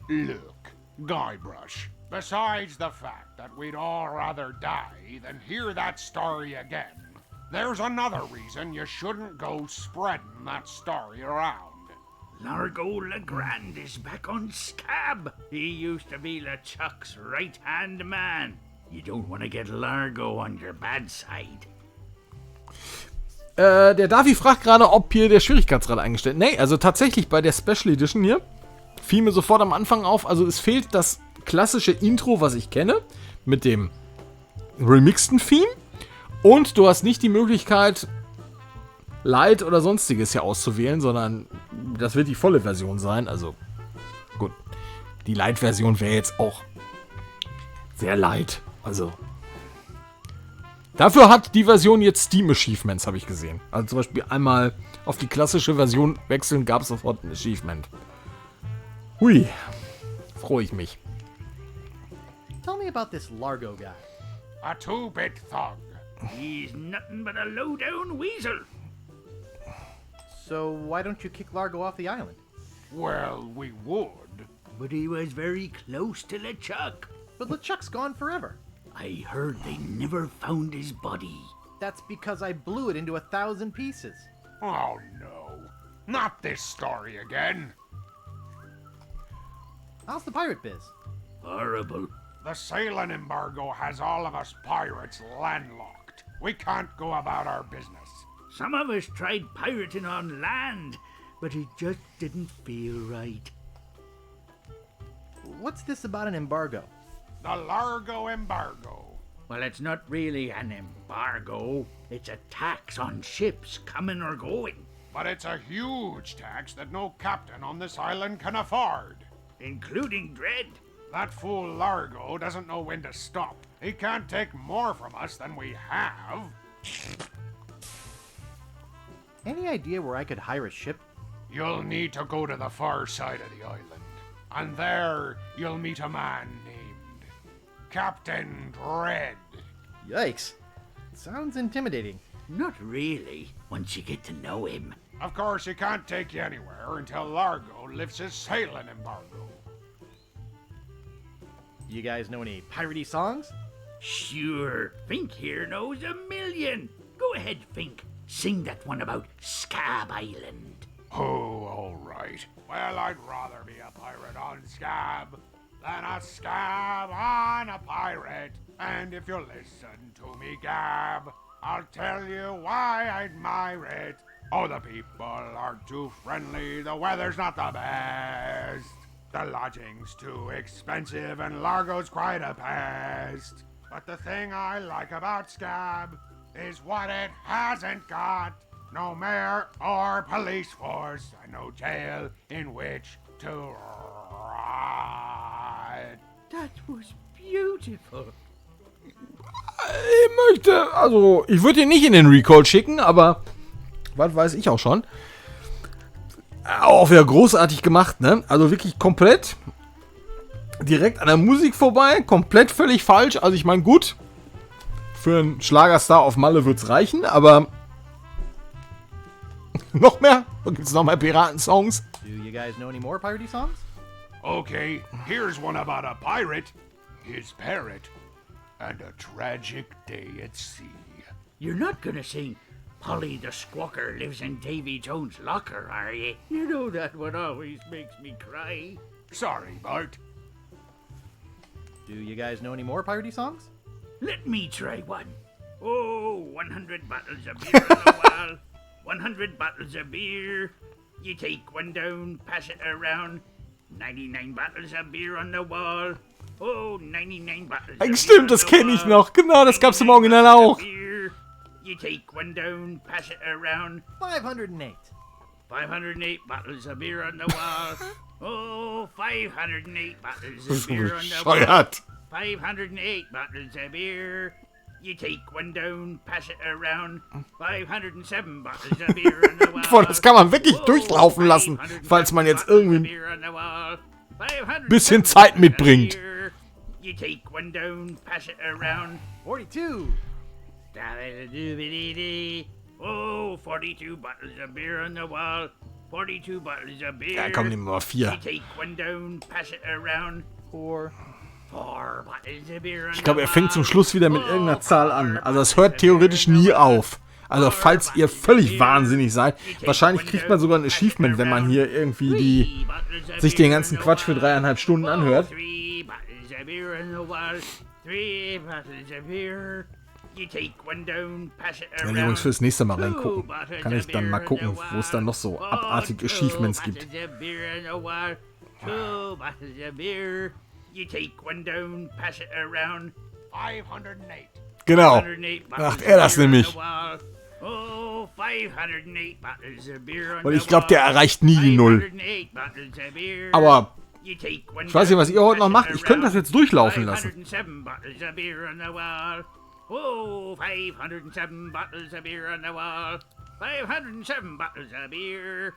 Look, Guybrush, besides the fact that we'd all rather die than hear that story again, there's another reason you shouldn't go spreading that story around. Largo Legrand is back on Scab. He used to be LeChuck's right-hand man. You don't want to get Largo on your bad side. Der Davi fragt gerade, ob hier der Schwierigkeitsgrad eingestellt ist. Nee, also tatsächlich bei der Special Edition hier fiel mir sofort am Anfang auf, also es fehlt das klassische Intro, was ich kenne, mit dem remixten Theme. Und du hast nicht die Möglichkeit, Light oder sonstiges hier auszuwählen, sondern das wird die volle Version sein. Also gut, die Light-Version wäre jetzt auch sehr light. Also dafür hat die Version jetzt Steam Achievements, habe ich gesehen. Also zum Beispiel einmal auf die klassische Version wechseln, gab es sofort ein Achievement. Hui, freue ich mich. Tell me about this Largo guy. A two-bit thug. He's nothing but a low-down weasel. So why don't you kick Largo off the island? Well, we would. But he was very close to LeChuck. But LeChuck's gone forever. I heard they never found his body. That's because I blew it into 1,000 pieces. Oh no, not this story again. How's the pirate biz? Horrible. The sailing embargo has all of us pirates landlocked. We can't go about our business. Some of us tried pirating on land, but it just didn't feel right. What's this about an embargo? The Largo embargo. Well, it's not really an embargo. It's a tax on ships coming or going. But it's a huge tax that no captain on this island can afford. Including Dread. That fool Largo doesn't know when to stop. He can't take more from us than we have. Any idea where I could hire a ship? You'll need to go to the far side of the island. And there you'll meet a man named Captain Dread. Yikes. Sounds intimidating. Not really, once you get to know him. Of course, he can't take you anywhere until Largo lifts his sailing embargo. You guys know any piratey songs? Sure, Fink here knows a million. Go ahead, Fink. Sing that one about Scab Island. Oh, all right. Well, I'd rather be a pirate on Scab than a scab on a pirate. And if you'll listen to me, Gab, I'll tell you why I admire it. Oh, the people aren't too friendly, the weather's not the best. The lodging's too expensive and Largo's quite a pest. But the thing I like about Scab is what it hasn't got. No mayor or police force, and no jail in which to ride. That was beautiful. Ich möchte, also, ich würde ihn nicht in den Recall schicken, aber was weiß ich auch schon. Auch wieder großartig gemacht, ne? Also wirklich komplett direkt an der Musik vorbei, komplett völlig falsch. Also ich meine, gut, für einen Schlagerstar auf Malle wird's reichen, aber noch mehr? Gibt's noch mehr Piratensongs? Do you guys know any more piratey songs? Okay, here's one about a pirate, his parrot, and a tragic day at sea. You're not gonna sing Polly the Squawker lives in Davy Jones' locker, are you? You know that one always makes me cry. Sorry, Bart. Do you guys know any more piratey songs? Let me try one. Oh, 100 bottles of beer on the wall. 100 bottles of beer. You take one down, pass it around. 99 bottles of beer on the wall. Oh, 99 bottles of Stimmt, das kenne ich noch. Genau, das gab's im Original auch. You take one down, pass it around. 508. 508 bottles of beer on the wall. Oh, 508 bottles of beer on the wall. Bescheuert. 508 bottles of beer. You take one down, pass it around. 507 bottles of beer on the wall. Boah, das kann man wirklich durchlaufen lassen, falls man jetzt irgendwie ein bisschen Zeit mitbringt. You take one down, pass it around. 42. Oh, 42 bottles of beer on the wall. 42 bottles of beer. Ja, komm, nehmen wir mal 4. You take one down, pass it around. 4. 4 bottles of beer on Ich glaube, er fängt zum Schluss wieder mit irgendeiner Zahl an. Also es hört theoretisch nie auf. Also falls ihr völlig wahnsinnig seid, wahrscheinlich kriegt man sogar ein Achievement, wenn man hier irgendwie sich den ganzen Quatsch für 3,5 Stunden anhört. 3 bottles of beer on the wall. 3 bottles of beer. You take one down, pass it Wenn around. ihr übrigens fürs nächste Mal reingucken, kann ich dann mal gucken, wo es dann noch so abartige Achievements gibt. 2 bottles of beer. You take one down, pass it around. 508. Genau. 508 Macht er das nämlich. Oh, 508 bottles of beer on Und ich glaube, der erreicht nie die 0. 508 bottles of beer. Aber You take one ich weiß nicht, was ihr heute noch down, macht. pass Ich it könnte das around. jetzt durchlaufen lassen. 507 bottles of beer on the wall. Oh, 507 bottles of beer on the wall. 507 bottles of beer.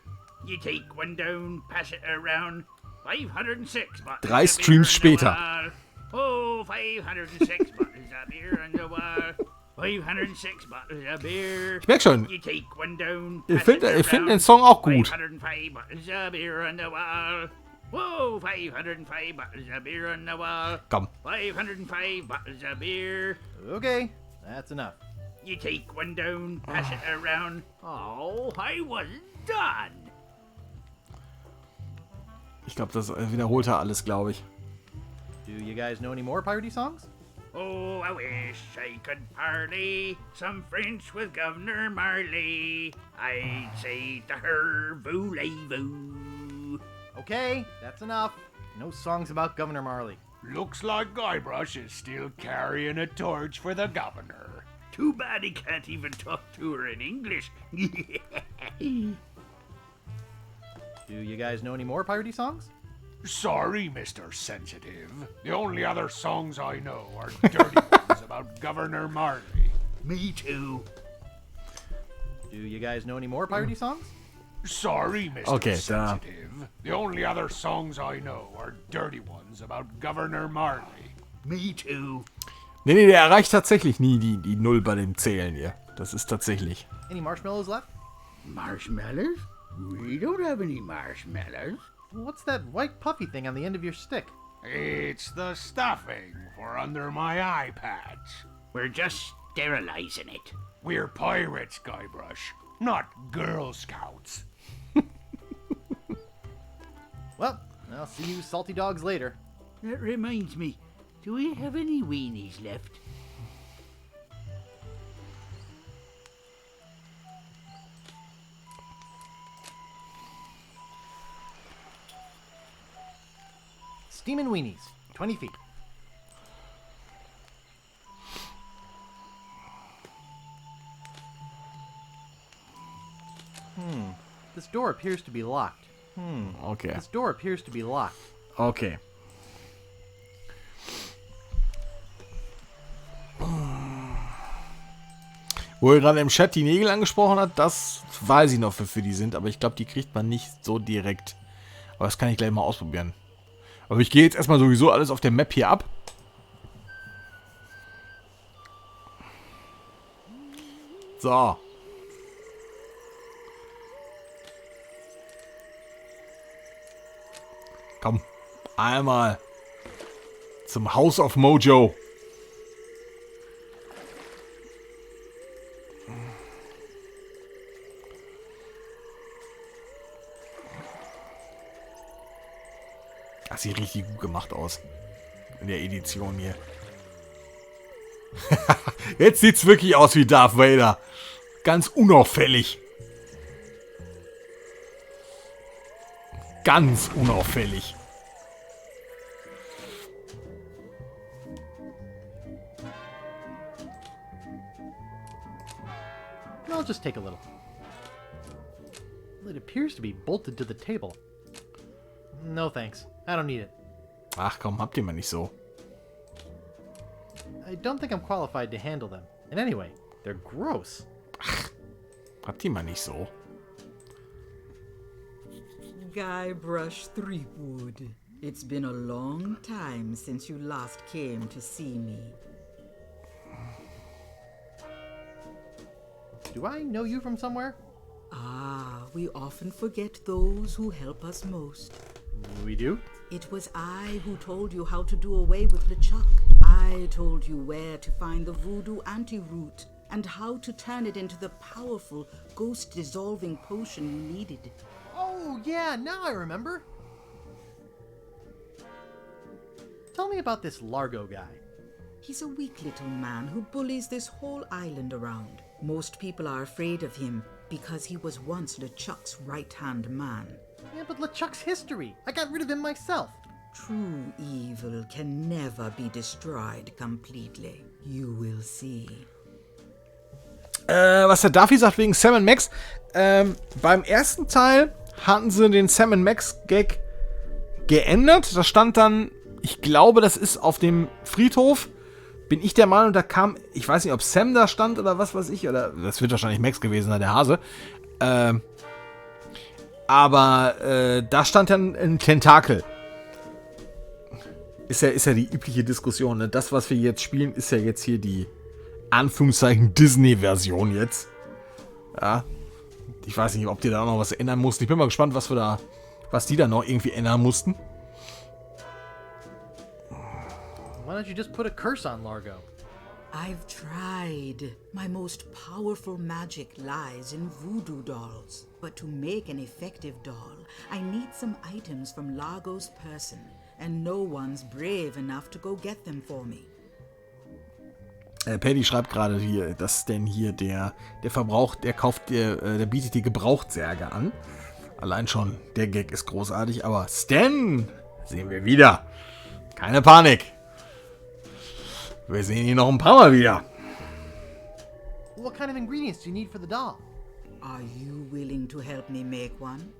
You take one down, pass it around. 506 bottles 3 of Streams beer on the später. wall. Oh, 506 bottles of beer on the wall. 506 bottles of beer. Ich merke schon, You take one down, ihr pass it findet around. den Song auch gut. 505 bottles of beer on the wall. Whoa, 505 bottles of beer on the wall. Komm. 505 bottles of beer. Okay, that's enough. You take one down, pass it around. Oh, I wasn't done. Ich glaube, das wiederholt er alles, glaube ich. Do you guys know any more piratey songs? Oh, I wish I could parley some French with Governor Marley. I'd say to her, voulez-vous. Okay, that's enough. No songs about Governor Marley. Looks like Guybrush is still carrying a torch for the governor. Too bad he can't even talk to her in English. Do you guys know any more piratey songs? Sorry, Mr. Sensitive. The only other songs I know are dirty ones about Governor Marley. Me too. Do you guys know any more piratey songs? Sorry, Mr. Okay, Sensitive. The only other songs I know are dirty ones about Governor Marley. Me too. Nee, der erreicht tatsächlich nie die 0 bei dem Zählen hier. Das ist tatsächlich. Any marshmallows left? Marshmallows? We don't have any marshmallows. What's that white puffy thing on the end of your stick? It's the stuffing for under my eye patch. We're just sterilizing it. We're pirates, Guybrush, not Girl Scouts. Well, I'll see you salty dogs later. That reminds me, do we have any weenies left? Steamin' Weenies, 20 feet. This door appears to be locked. Okay. This door appears to be locked. Okay. Wo er gerade im Chat die Nägel angesprochen hat, das weiß ich noch, wofür die sind, aber ich glaube, die kriegt man nicht so direkt. Aber das kann ich gleich mal ausprobieren. Aber ich gehe jetzt erstmal sowieso alles auf der Map hier ab. So. Komm, einmal zum House of Mojo. Das sieht richtig gut gemacht aus. In der Edition hier. Jetzt sieht's wirklich aus wie Darth Vader. Ganz unauffällig. Ganz unauffällig. I'll just take a little. It appears to be bolted to the table. No thanks. I don't need it. Ach komm, habt ihr mal nicht so. I don't think I'm qualified to handle them. And anyway, they're gross. Ach, habt ihr mal nicht so. Guybrush Threepwood. It's been a long time since you last came to see me. Do I know you from somewhere? Ah, we often forget those who help us most. We do? It was I who told you how to do away with LeChuck. I told you where to find the voodoo antiroot and how to turn it into the powerful, ghost-dissolving potion you needed. Oh, yeah, now I remember. Tell me about this Largo guy. He's a weak little man who bullies this whole island around. Most people are afraid of him because he was once LeChuck's right-hand man. Yeah, but LeChuck's history. I got rid of him myself. True evil can never be destroyed completely. You will see. Was der Duffy sagt wegen Sam Max. Beim ersten Teil hatten sie den Sam Max Gag geändert. Da stand dann, ich glaube, das ist auf dem Friedhof. Bin ich der Meinung, da kam, ich weiß nicht, ob Sam da stand oder was weiß ich, oder das wird wahrscheinlich Max gewesen, der Hase. Aber da stand dann ein Tentakel. Ist ja die übliche Diskussion, ne? Das, was wir jetzt spielen, ist ja jetzt hier die Anführungszeichen Disney-Version jetzt. Ja. Ich weiß nicht, ob die da noch was ändern mussten. Ich bin mal gespannt, was die da noch irgendwie ändern mussten. Why don't you just put a curse on Largo? I've tried. My most powerful magic lies in voodoo dolls. But to make an effective doll, I need some items from Largo's person. And no one's brave enough to go get them for me. Paddy schreibt gerade hier, dass denn hier der bietet die Gebrauchtsärge an. Allein schon, der Gag ist großartig, aber Stan sehen wir wieder. Keine Panik. Wir sehen ihn noch ein paar Mal wieder. What kind of ingredients do you need for the doll? Are you willing to help me make one?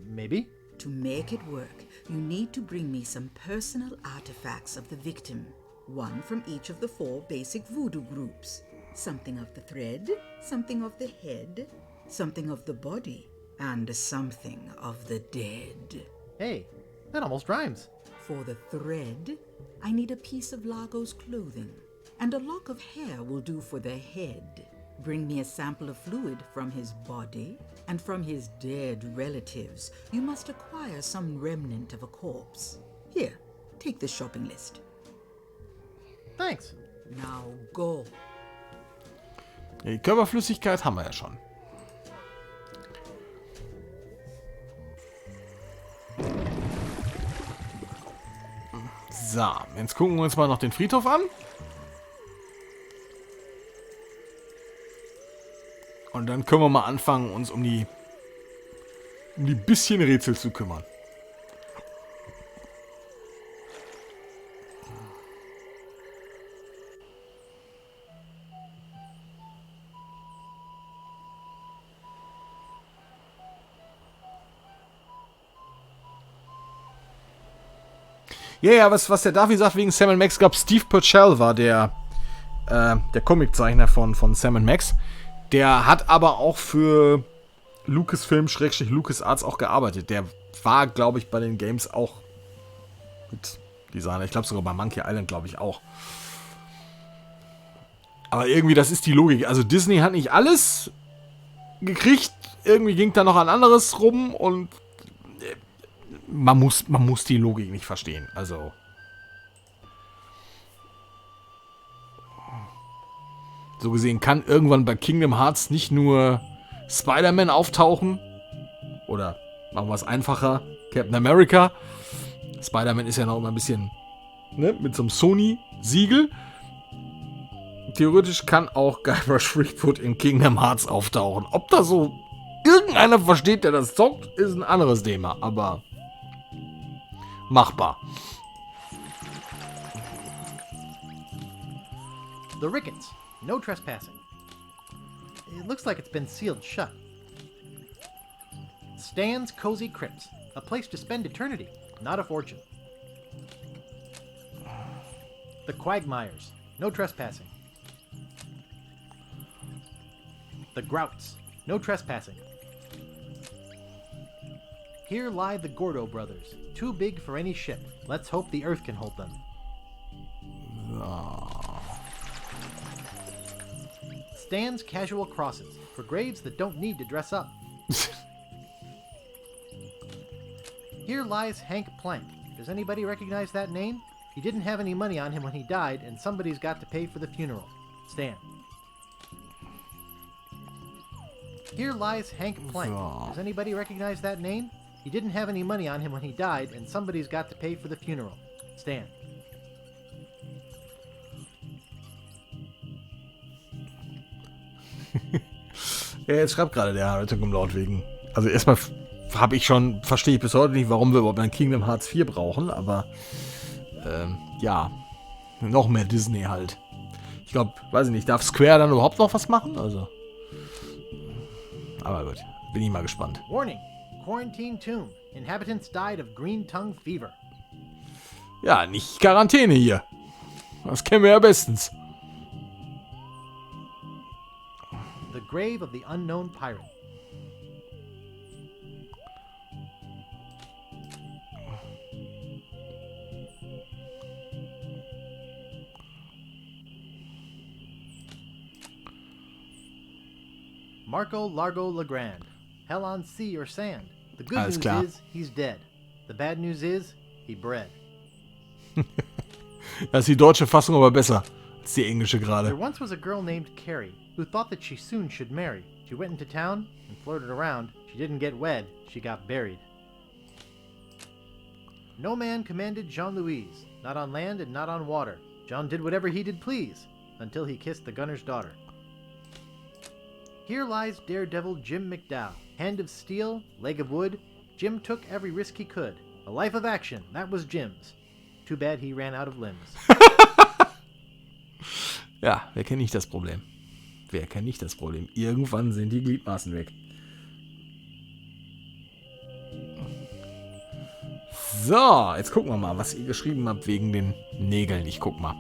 Maybe. To make it work, you need to bring me some personal artifacts of the victim. One from each of the 4 basic voodoo groups. Something of the thread, something of the head, something of the body, and something of the dead. Hey, that almost rhymes. For the thread, I need a piece of Largo's clothing, and a lock of hair will do for the head. Bring me a sample of fluid from his body, and from his dead relatives, you must acquire some remnant of a corpse. Here, take the shopping list. Thanks. Now go. Die Körperflüssigkeit haben wir ja schon. So, jetzt gucken wir uns mal noch den Friedhof an. Und dann können wir mal anfangen, uns um die bisschen Rätsel zu kümmern. Ja, was der Davi sagt wegen Sam Max, gab Steve Purcell war der Comiczeichner von Sam Max. Der hat aber auch für Lucasfilm / Lucasarts auch gearbeitet. Der war, glaube ich, bei den Games auch mit Designer. Ich glaube sogar bei Monkey Island, glaube ich, auch. Aber irgendwie, das ist die Logik. Also Disney hat nicht alles gekriegt. Irgendwie ging da noch ein anderes rum und man muss die Logik nicht verstehen. Also so gesehen kann irgendwann bei Kingdom Hearts nicht nur Spider-Man auftauchen. Oder machen wir es einfacher, Captain America. Spider-Man ist ja noch immer ein bisschen, ne, mit so einem Sony-Siegel. theoretisch kann auch Guybrush Threepwood in Kingdom Hearts auftauchen. Ob da so irgendeiner versteht, der das zockt, ist ein anderes Thema, aber machbar. The Ricketts. No trespassing. It looks like it's been sealed shut. Stan's Cozy Crypts. A place to spend eternity, not a fortune. The Quagmires. No trespassing. The Grouts. No trespassing. Here lie the Gordo brothers. Too big for any ship. Let's hope the Earth can hold them. Stan's Casual Crosses. For grades that don't need to dress up. Here lies Hank Plank. Does anybody recognize that name? He didn't have any money on him when he died, and somebody's got to pay for the funeral. Stan. Here lies Hank Plank. Does anybody recognize that name? He didn't have any money on him when he died, and somebody's got to pay for the funeral. Stan. Ja, jetzt schreibt gerade der Rettung laut wegen. Also erstmal verstehe ich bis heute nicht, warum wir überhaupt ein Kingdom Hearts 4 brauchen, aber ja, noch mehr Disney halt. Ich glaube, weiß ich nicht, darf Square dann überhaupt noch was machen? Also, aber gut, bin ich mal gespannt. Warning. Quarantine tomb. Inhabitants died of green tongue fever. Ja, nicht Quarantäne hier. Das kennen wir ja bestens. The grave of the unknown pirate. Marco Largo Legrand. Hell on sea or sand. The good Alles news klar. is he's dead. The bad news is he bred. Da ist die deutsche Fassung aber besser als die englische gerade. There once was a girl named Carrie who thought that she soon should marry. She went into town and flirted around. She didn't get wed, she got buried. No man commanded Jean-Louise, not on land and not on water. John did whatever he did please, until he kissed the gunner's daughter. Here lies daredevil Jim McDowell. Hand of steel, leg of wood. Jim took every risk he could. A life of action, that was Jim's. Too bad he ran out of limbs. Ja, wer kennt nicht das Problem? Wer kennt nicht das Problem? Irgendwann sind die Gliedmaßen weg. So, jetzt gucken wir mal, was ihr geschrieben habt wegen den Nägeln. Ich guck mal,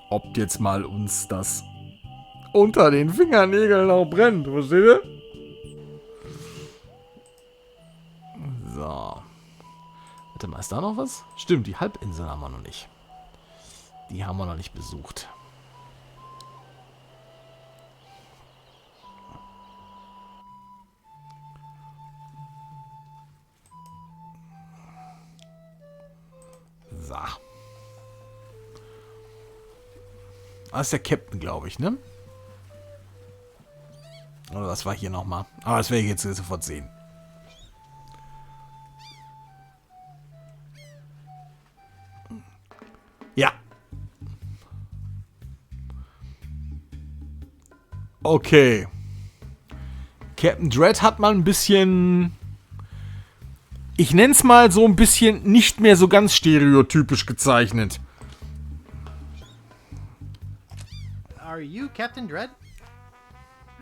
ob jetzt mal uns das unter den Fingernägeln auch brennt. Versteht ihr? So. Warte mal, ist da noch was? Stimmt, die Halbinsel haben wir noch nicht. Die haben wir noch nicht besucht. So. Das ist der Captain, glaube ich, ne? Oder was war hier nochmal? Aber das werde ich jetzt sofort sehen. Ja. Okay. Captain Dread hat mal ein bisschen... Ich nenne es mal so ein bisschen nicht mehr so ganz stereotypisch gezeichnet. Are you Captain Dread?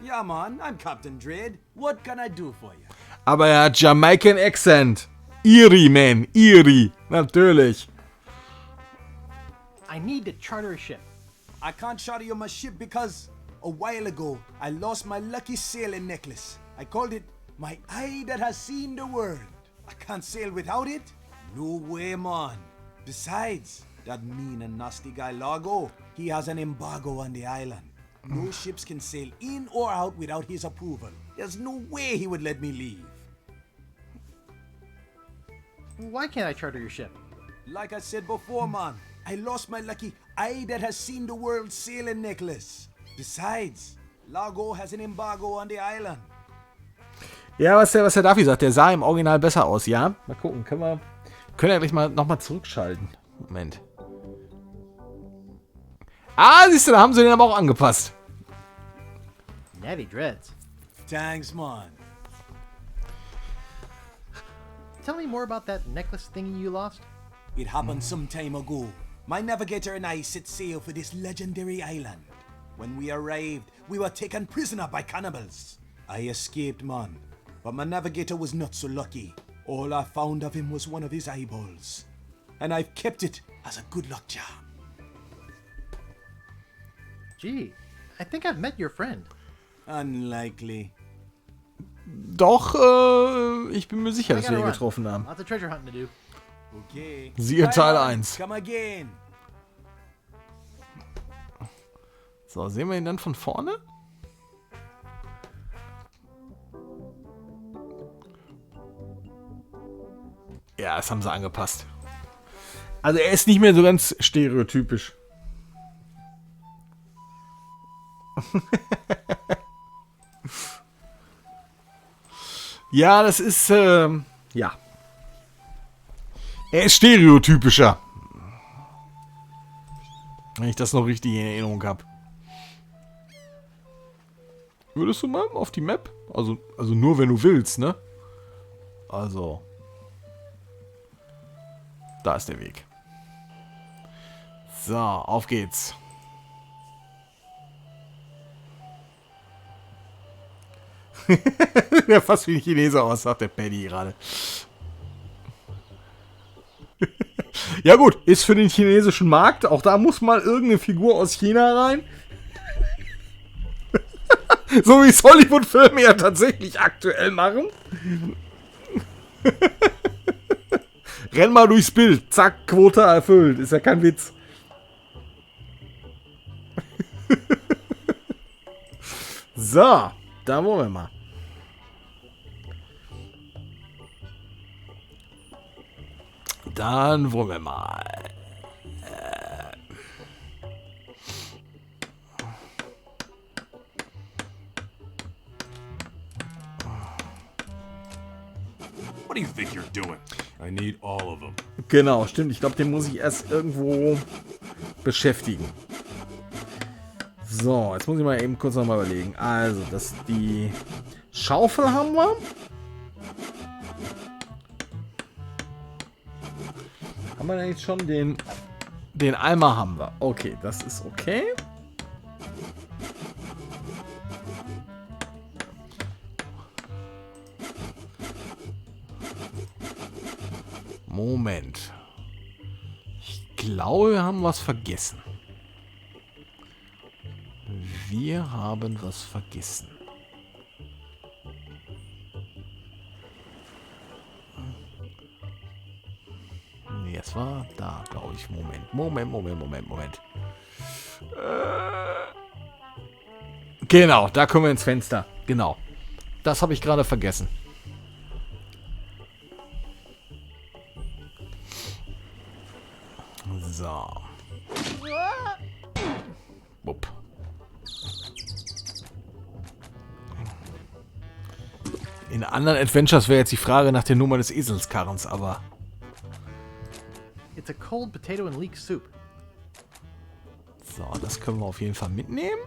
Yeah, man, I'm Captain Dread. What can I do for you? Aber er hat Jamaican Accent. Erie, man. Erie. Natürlich. I need to charter a ship. I can't charter you my ship because a while ago I lost my lucky sailing necklace. I called it my eye that has seen the world. I can't sail without it? No way, man. Besides, that mean and nasty guy Largo, he has an embargo on the island. No ships can sail in or out without his approval. There's no way he would let me leave. Why can't I charter your ship? Like I said before, man, I lost my lucky eye that has seen the world sailing necklace. Besides, Largo has an embargo on the island. Ja, was der Daffy sagt, der sah im Original besser aus, ja? Mal gucken, können wir ja gleich mal nochmal zurückschalten. Moment. Ah, siehst du, da haben sie den aber auch angepasst. Natty dreads. Thanks, man. Tell me more about that necklace thingy you lost. It happened some time ago. My navigator and I set sail for this legendary island. When we arrived, we were taken prisoner by cannibals. I escaped, man. But my navigator was not so lucky. All I found of him was one of his eyeballs. And I've kept it as a good luck charm. Gee, I think I've met your friend. Unlikely. Doch, ich bin mir sicher, dass wir ihn getroffen haben. Lots of treasure hunting to do. Okay. Siehe Teil 1. Come again. So, sehen wir ihn dann von vorne? Ja, das haben sie angepasst. Also er ist nicht mehr so ganz stereotypisch. Ja, das ist, ja. Er ist stereotypischer. Wenn ich das noch richtig in Erinnerung habe. Würdest du mal auf die Map? Also nur wenn du willst, ne? Also. Da ist der Weg. So, auf geht's. Der fast wie ein Chinese aus, sagt der Paddy gerade. Ja gut, ist für den chinesischen Markt. Auch da muss mal irgendeine Figur aus China rein. So wie es Hollywood-Filme ja tatsächlich aktuell machen. Renn mal durchs Bild. Zack, Quote erfüllt. Ist ja kein Witz. So, da wollen wir mal. Dann wollen wir mal. What do you think you're doing? I need all of them. Genau, stimmt. Ich glaube, den muss ich erst irgendwo beschäftigen. So, jetzt muss ich mal eben kurz nochmal überlegen. Also, die Schaufel haben wir. Haben wir denn jetzt schon den Eimer haben wir. Okay, das ist okay. Moment. Ich glaube, wir haben was vergessen. Wir haben was vergessen. Nee, es war da, glaube ich. Moment. Genau, da kommen wir ins Fenster. Genau. Das habe ich gerade vergessen. So. Wupp. In anderen Adventures wäre jetzt die Frage nach der Nummer des Eselskarrens, aber... It's a cold potato and leek soup. So, das können wir auf jeden Fall mitnehmen.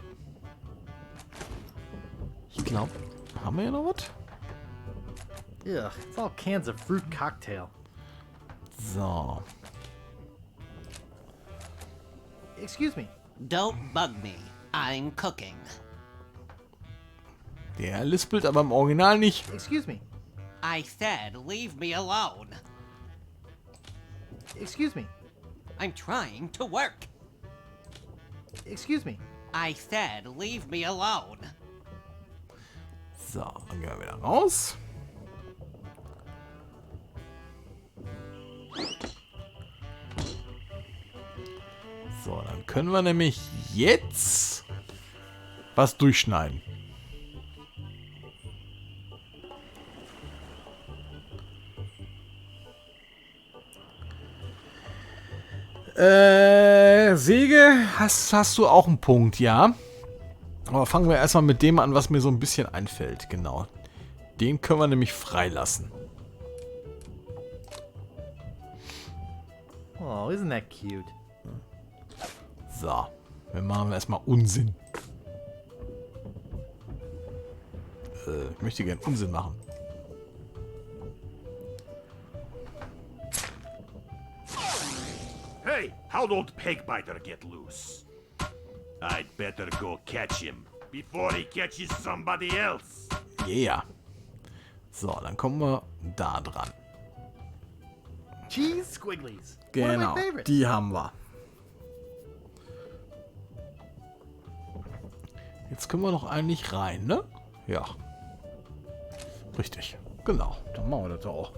Ich glaube, haben wir hier noch was? Ugh, it's all cans of fruit cocktail. So. Excuse me. Don't bug me. I'm cooking. Der lispelt aber im Original nicht. Excuse me. I said leave me alone. Excuse me. I'm trying to work. Excuse me. I said leave me alone. So, dann gehen wir wieder raus. So, dann können wir nämlich jetzt was durchschneiden. Säge, hast du auch einen Punkt, ja? Aber fangen wir erstmal mit dem an, was mir so ein bisschen einfällt. Genau. Den können wir nämlich freilassen. Oh, isn't that cute? So. Dann machen wir erstmal Unsinn. Ich möchte gern Unsinn machen. Hey, how'd old Pegbiter get loose? I'd better go catch him before he catches somebody else. Yeah. So, dann kommen wir da dran. Cheese Squigglies. Genau, die haben wir. Jetzt können wir doch eigentlich rein, ne? Ja. Richtig. Genau, dann machen wir das auch.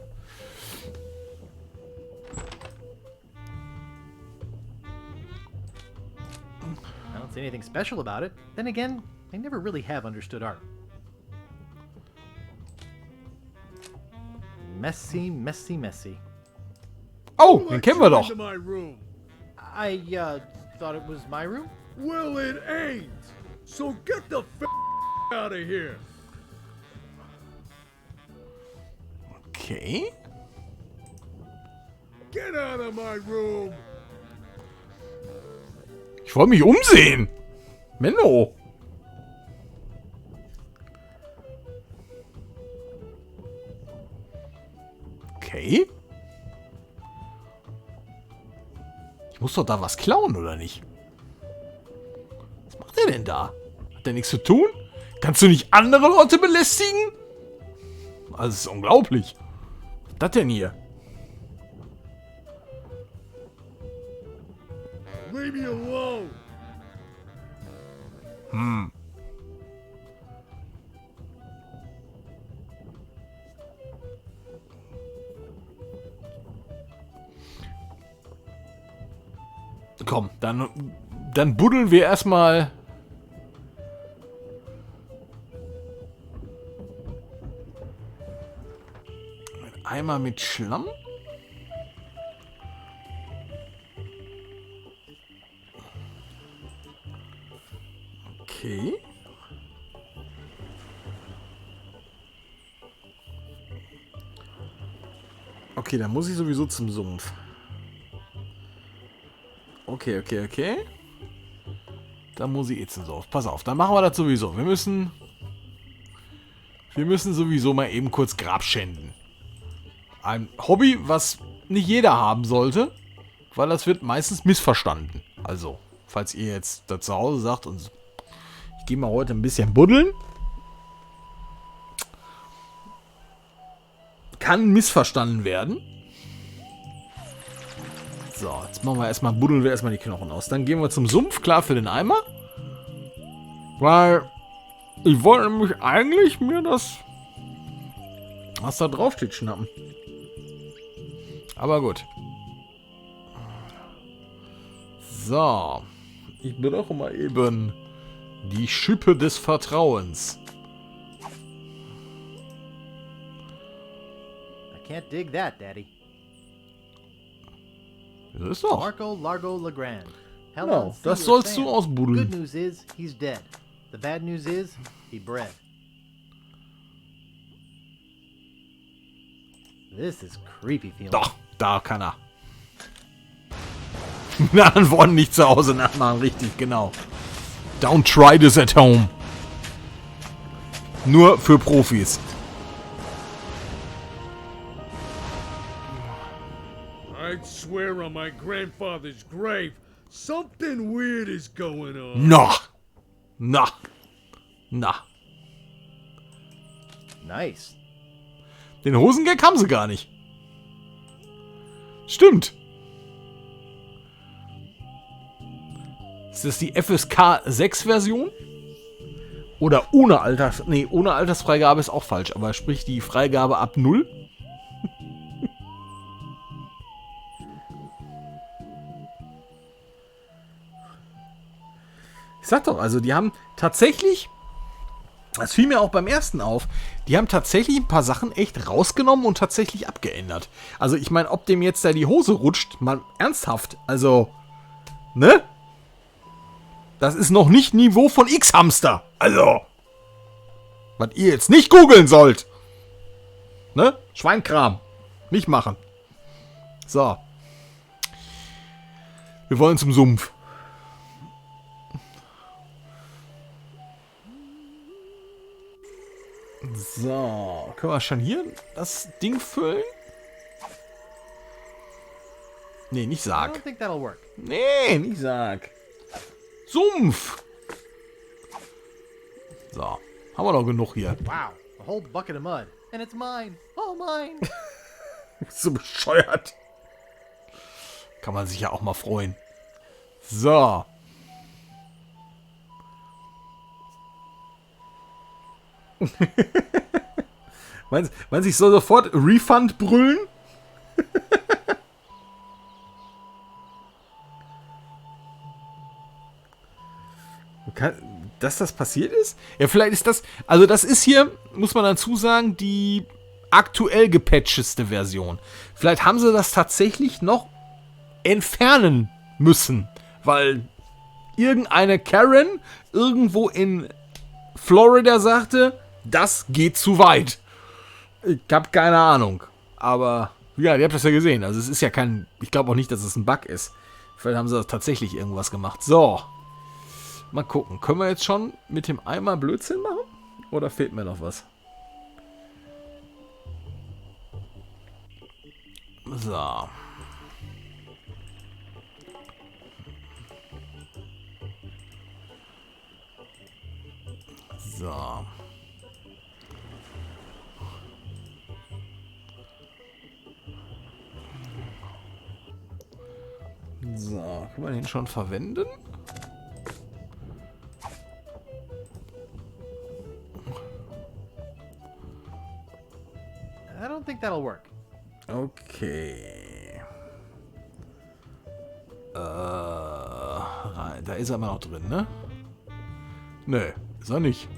I don't see anything special about it. Then again, I never really have understood art. Messy, messy, messy. Oh, den kennen wir doch. My room. I thought it was my room. Well, it ain't. So get the f out of here. Okay. Get out of my room. Ich wollte mich umsehen. Menno. Okay. Ich muss doch da was klauen, oder nicht? Was macht er denn da? Hat er nichts zu tun? Kannst du nicht andere Leute belästigen? Also, das ist unglaublich. Was ist das denn hier? Leave me alone. Komm, dann buddeln wir erstmal. Einmal mit Schlamm. Okay. Okay, dann muss ich sowieso zum Sumpf. Okay. Dann muss ich jetzt zum Sumpf. Pass auf, dann machen wir das sowieso. Wir müssen sowieso mal eben kurz Grab schänden. Ein Hobby, was nicht jeder haben sollte, weil das wird meistens missverstanden. Also, falls ihr jetzt da zu Hause sagt, und ich gehe mal heute ein bisschen buddeln, kann missverstanden werden. So, jetzt machen wir erstmal, buddeln wir erstmal die Knochen aus. Dann gehen wir zum Sumpf, klar, für den Eimer. Weil ich wollte nämlich eigentlich mir das, was da drauf steht, schnappen. Aber gut. So. Ich brauche mal eben die Schippe des Vertrauens. I can't dig that, Daddy. Das ist doch. Marco Largo Legrand. Genau, das sollst du ausbuddeln. Good news is, he's dead. The bad news is, he bred. This is creepy feeling. Doch, da kann er. Na, dann wollen nicht zu Hause nachmachen, richtig, genau. Don't try this at home. Nur für Profis. I'd swear on my grandfather's grave, something weird is going on. Na. Nice. Den Hosengag haben sie gar nicht. Stimmt. Ist das die FSK 6 Version? Oder ohne ohne Altersfreigabe ist auch falsch, aber sprich die Freigabe ab 0? Ich sag doch, also die haben tatsächlich, das fiel mir auch beim ersten auf, die haben tatsächlich ein paar Sachen echt rausgenommen und tatsächlich abgeändert. Also ich meine, ob dem jetzt da die Hose rutscht, mal ernsthaft, also, ne? Das ist noch nicht Niveau von X-Hamster. Also, was ihr jetzt nicht googeln sollt. Ne? Schweinkram. Nicht machen. So. Wir wollen zum Sumpf. So, können wir schon hier das Ding füllen? Nee, nicht I Sarg. don't think that'll work. Nee, nicht Sarg. Sumpf. So, haben wir doch genug hier. Wow, a whole bucket of mud. And it's mine. All mine. So bescheuert. Kann man sich ja auch mal freuen. So. Meinst du, ich soll sofort Refund brüllen? Dass das passiert ist? Ja, vielleicht ist das... Also das ist hier, muss man dazu sagen, die aktuell gepatchteste Version. Vielleicht haben sie das tatsächlich noch entfernen müssen. Weil irgendeine Karen irgendwo in Florida sagte, das geht zu weit. Ich habe keine Ahnung. Aber, ja, ihr habt das ja gesehen. Also es ist ja kein... Ich glaube auch nicht, dass es ein Bug ist. Vielleicht haben sie das tatsächlich irgendwas gemacht. So. Mal gucken. Können wir jetzt schon mit dem Eimer Blödsinn machen? Oder fehlt mir noch was? So. So. So, kann man den schon verwenden? I don't think that'll work. Okay. Da ist er immer noch drin, ne? Nö, ist er nicht.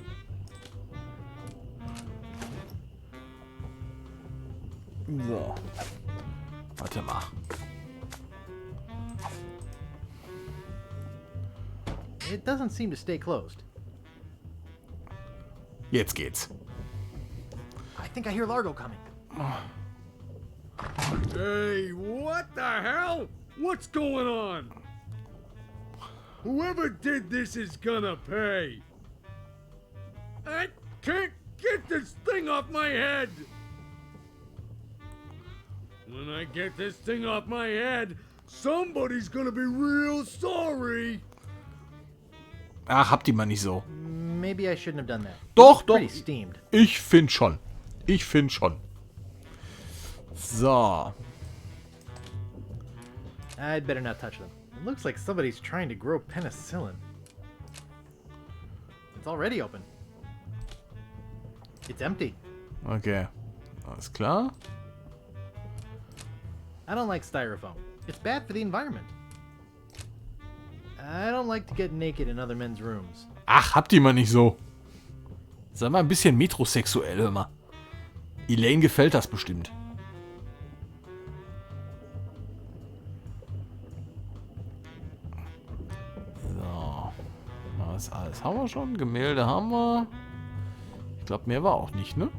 So. Warte mal. It doesn't seem to stay closed. Jetzt geht's. I think I hear Largo coming. Hey, what the hell? What's going on? Whoever did this is gonna pay. I can't get this thing off my head. When I get this thing off my head, somebody's gonna be real sorry. Ach, habt ihr mal nicht so. Maybe I shouldn't have done that. Doch, doch. Pretty steamed. Ich finde schon. Ich finde schon. So. I'd better not touch them. It looks like somebody's trying to grow penicillin. It's already open. It's empty. Okay. Alles klar. I don't like styrofoam. It's bad for the environment. I don't like to get naked in other men's rooms. Ach, habt ihr mal nicht so. Sei mal ein bisschen metrosexuell, hör mal. Elaine gefällt das bestimmt. So. Was alles haben wir schon? Gemälde haben wir. Ich glaube, mehr war auch nicht, ne?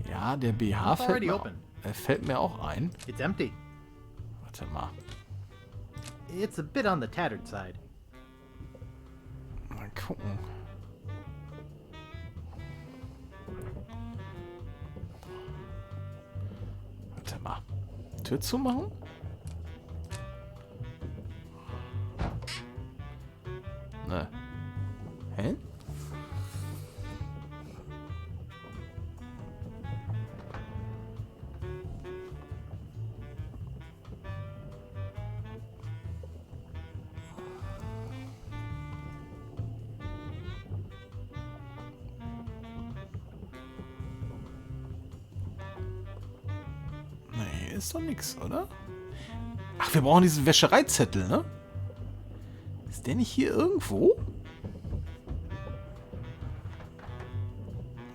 Ja, der BH fällt mir auch ein. It's empty. Warte mal. It's a bit on the tattered side. Mal gucken. Warte mal. Tür zumachen? Ne. Hä? Nee, ist doch nix, oder? Ach, wir brauchen diesen Wäschereizettel, ne? Ist der nicht hier irgendwo?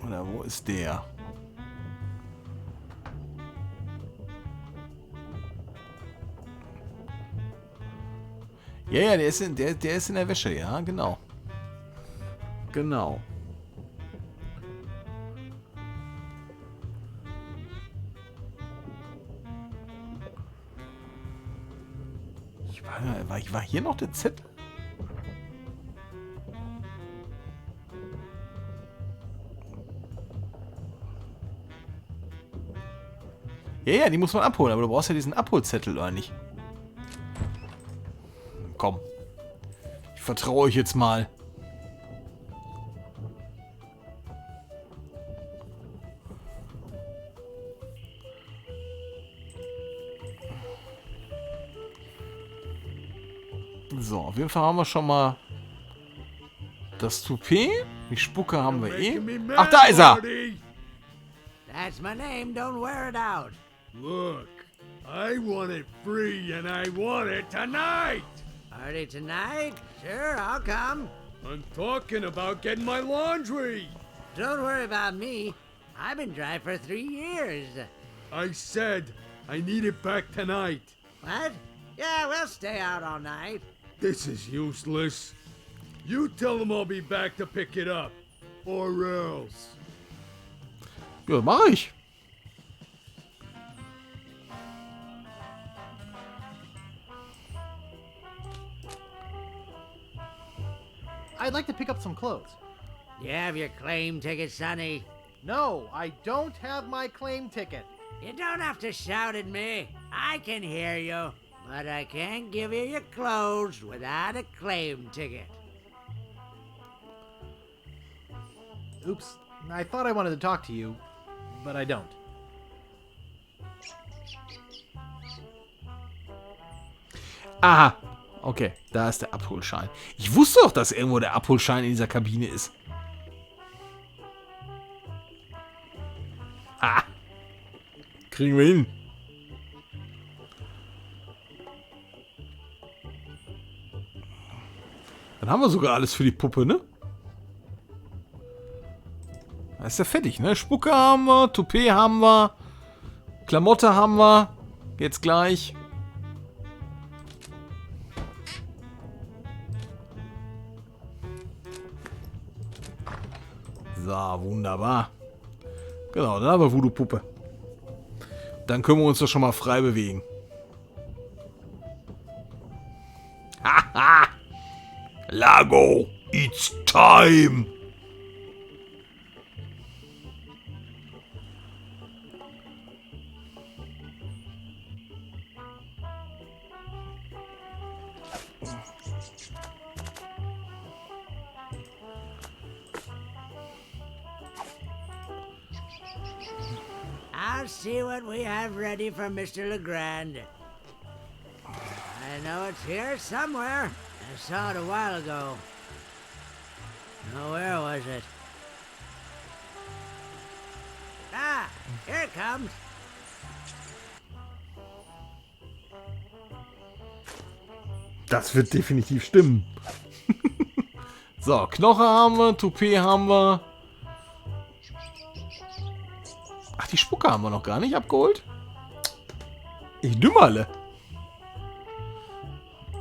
Oder wo ist der? Ja, ja, der ist in der Wäsche, ja, genau. Genau. War hier noch der Zettel? Ja, die muss man abholen, aber du brauchst ja diesen Abholzettel, oder nicht? Komm. Ich vertraue euch jetzt mal. So, auf jeden Fall haben wir schon mal das Toupet. Die Spucke haben wir eh. Ach, da ist er! That's my name, don't wear it out. Look, I want it free and I want it tonight! Party tonight? Sure, I'll come. I'm talking about getting my laundry! Don't worry about me. I've been dry for 3 years. I said I need it back tonight. What? Yeah, we'll stay out all night. This is useless. You tell them I'll be back to pick it up. Or else. Ja, mach ich. I'd like to pick up some clothes. You have your claim ticket, Sonny? No, I don't have my claim ticket. You don't have to shout at me. I can hear you. But I can't give you your clothes without a claim ticket. Oops, I thought I wanted to talk to you, but I don't. Aha. Okay, da ist der Abholschein. Ich wusste doch, dass irgendwo der Abholschein in dieser Kabine ist. Ha! Kriegen wir hin. Dann haben wir sogar alles für die Puppe, ne? Da ist ja fertig, ne? Spucke haben wir, Toupet haben wir, Klamotte haben wir. Jetzt gleich. So, wunderbar. Genau, dann haben wir Voodoo-Puppe. Dann können wir uns doch schon mal frei bewegen. Haha! Lago, it's time! I'll see what we have ready for Mr. Legrand. I know it's here somewhere. I saw it a while ago. Now, where was it? Ah, here it comes. Das wird definitiv stimmen. So, Knoche haben wir, Toupet haben wir. Ach, die Spucke haben wir noch gar nicht abgeholt. Ich dümmerle.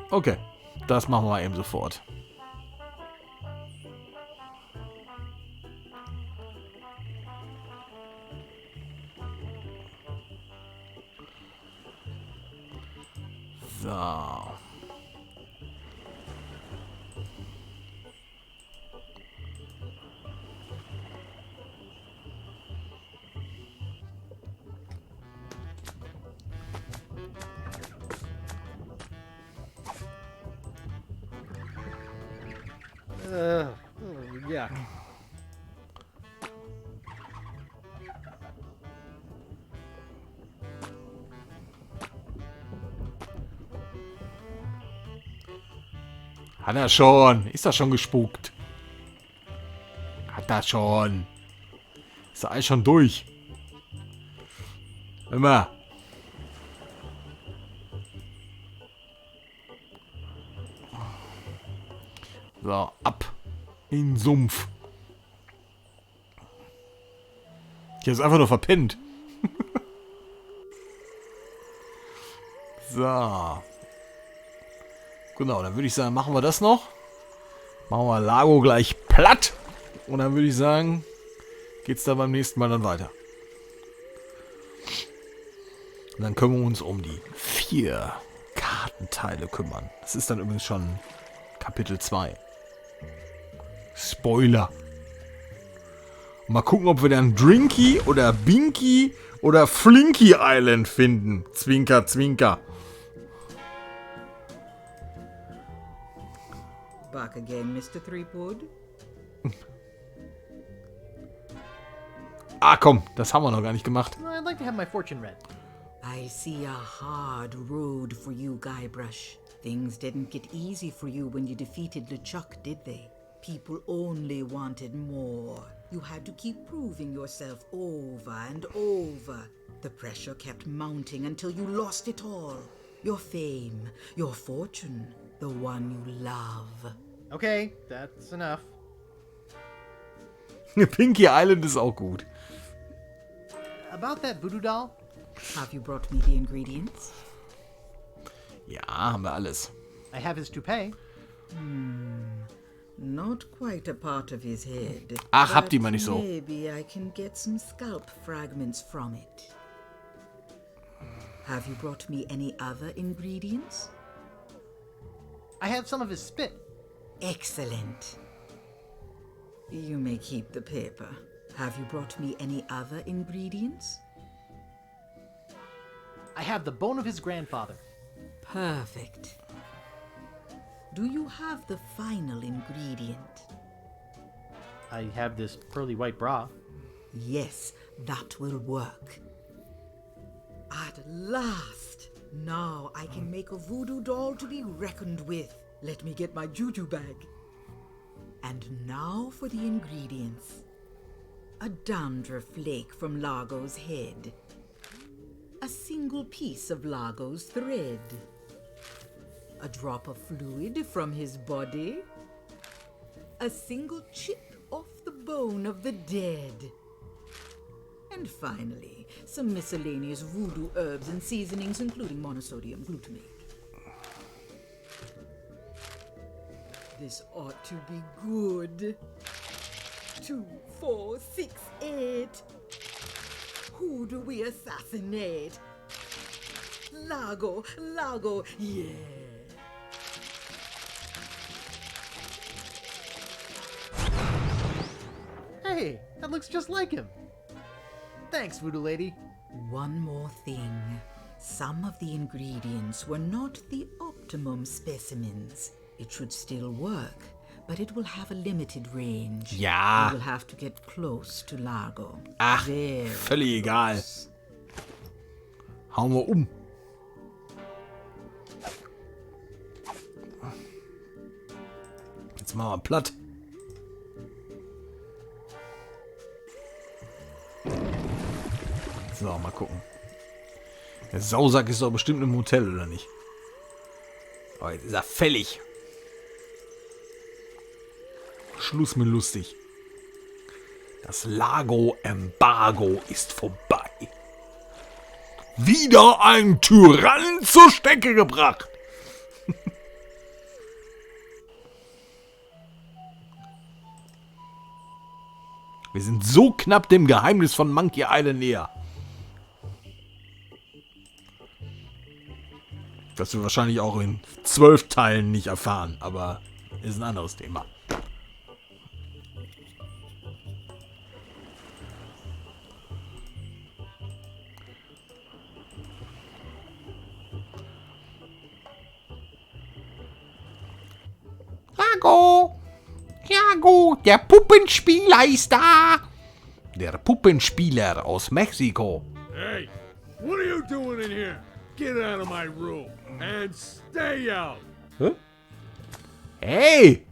Okay, das machen wir eben sofort. So. Yeah. Hat er schon. Ist er schon gespuckt? Hat er schon. Ist er alles schon durch? Immer. So, ab in den Sumpf. Ich hab's einfach nur verpennt. So. Genau, dann würde ich sagen, machen wir das noch. Machen wir Lago gleich platt. Und dann würde ich sagen, geht's da beim nächsten Mal dann weiter. Und dann kümmern wir uns um die 4 Kartenteile kümmern. Das ist dann übrigens schon Kapitel 2. Spoiler. Mal gucken, ob wir dann Drinky oder Binky oder Flinky Island finden. Zwinker, zwinker. Back again, Mr. Threepwood. Ah, komm, das haben wir noch gar nicht gemacht. I'd like to have my fortune read. I see a hard road for you, Guybrush. Things didn't get easy for you when you defeated LeChuck, did they? People only wanted more. You had to keep proving yourself over and over. The pressure kept mounting until you lost it all. Your fame, your fortune, the one you love. Okay, that's enough. Pinky Island ist auch gut. About that voodoo doll? Have you brought me the ingredients? Ja, haben wir alles. I have his toupee. Not quite a part of his head. Ach, habt ihr mal nicht so. Maybe I can get some scalp fragments from it. Have you brought me any other ingredients? I have some of his spit. Excellent. You may keep the paper. Have you brought me any other ingredients? I have the bone of his grandfather. Perfect. Do you have the final ingredient? I have this pearly white bra. Yes, that will work. At last! Now I can make a voodoo doll to be reckoned with. Let me get my juju bag. And now for the ingredients. A dandruff flake from Largo's head. A single piece of Largo's thread. A drop of fluid from his body. A single chip off the bone of the dead. And finally, some miscellaneous voodoo herbs and seasonings, including monosodium glutamate. This ought to be good. 2, 4, 6, 8. Who do we assassinate? Largo, Largo, yeah. Hey, that looks just like him. Thanks, voodoo lady. One more thing. Some of the ingredients were not the optimum specimens. It should still work, but it will have a limited range. Ja. We will have to get close to Largo. Ach, Very völlig egal. Hauen wir um. Jetzt machen wir platt. So, mal gucken. Der Sausack ist doch bestimmt im Hotel, oder nicht? Oh, jetzt ist er fällig. Schluss mit lustig. Das Largo-Embargo ist vorbei. Wieder ein Tyrann zur Strecke gebracht. Wir sind so knapp dem Geheimnis von Monkey Island näher. Das wir wahrscheinlich auch in 12 Teilen nicht erfahren, aber ist ein anderes Thema. Largo! Largo, der Puppenspieler ist da! Der Puppenspieler aus Mexiko. Hey, what are you doing in here? Get out of my room and stay out. Huh? Hey!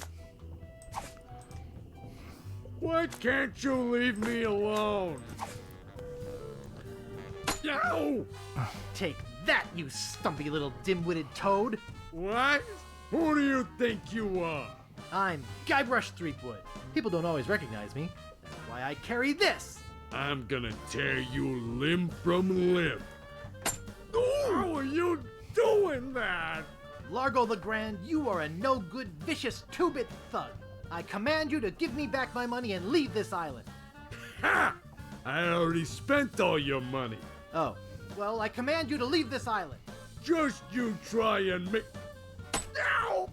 Why can't you leave me alone? Yo! Take that, you stumpy little dim-witted toad. What? Who do you think you are? I'm Guybrush Threepwood. People don't always recognize me. That's why I carry this. I'm gonna tear you limb from limb. How are you doing that? Largo the Grand, you are a no-good, vicious two-bit thug. I command you to give me back my money and leave this island. Ha! I already spent all your money. Oh, well, I command you to leave this island. Just you try and make... Ow!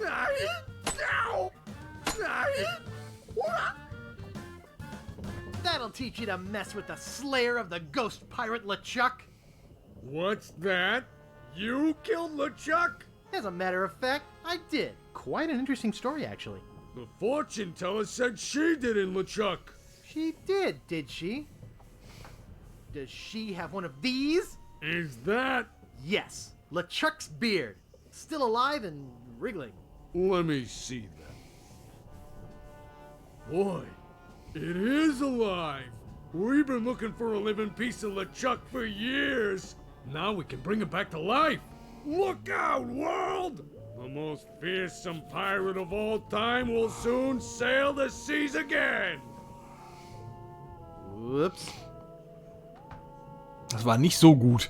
Ow! That'll teach you to mess with the slayer of the ghost pirate LeChuck. What's that? You killed LeChuck? As a matter of fact, I did. Quite an interesting story, actually. The fortune teller said she did in LeChuck. She did she? Does she have one of these? Is that... Yes, LeChuck's beard. Still alive and wriggling. Let me see that. Boy, it is alive. We've been looking for a living piece of LeChuck for years. Now we can bring it back to life. Look out, world! The most fearsome pirate of all time will soon sail the seas again. Whoops. Das war nicht so gut.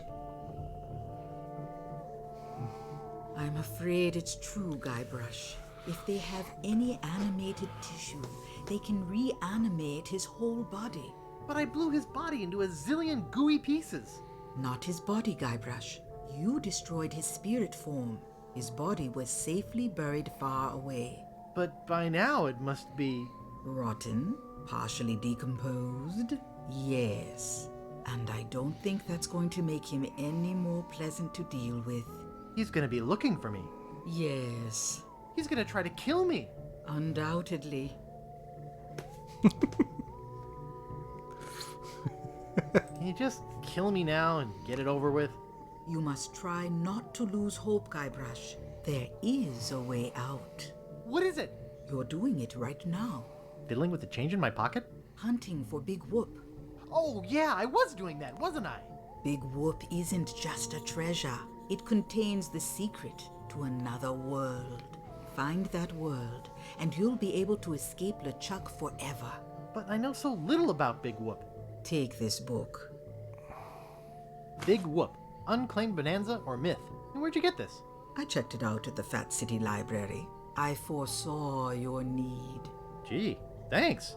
I'm afraid it's true, Guybrush. If they have any animated tissue, they can reanimate his whole body. But I blew his body into a zillion gooey pieces. Not his body, Guybrush. You destroyed his spirit form. His body was safely buried far away. But by now it must be... Rotten? Partially decomposed? Yes. And I don't think that's going to make him any more pleasant to deal with. He's gonna be looking for me. Yes. He's gonna try to kill me. Undoubtedly. Can you just kill me now and get it over with? You must try not to lose hope, Guybrush. There is a way out. What is it? You're doing it right now. Fiddling with the change in my pocket? Hunting for Big Whoop. Oh yeah, I was doing that, wasn't I? Big Whoop isn't just a treasure. It contains the secret to another world. Find that world, and you'll be able to escape LeChuck forever. But I know so little about Big Whoop. Take this book. Big Whoop, Unclaimed Bonanza or Myth. And where'd you get this? I checked it out at the Fat City Library. I foresaw your need. Gee, thanks.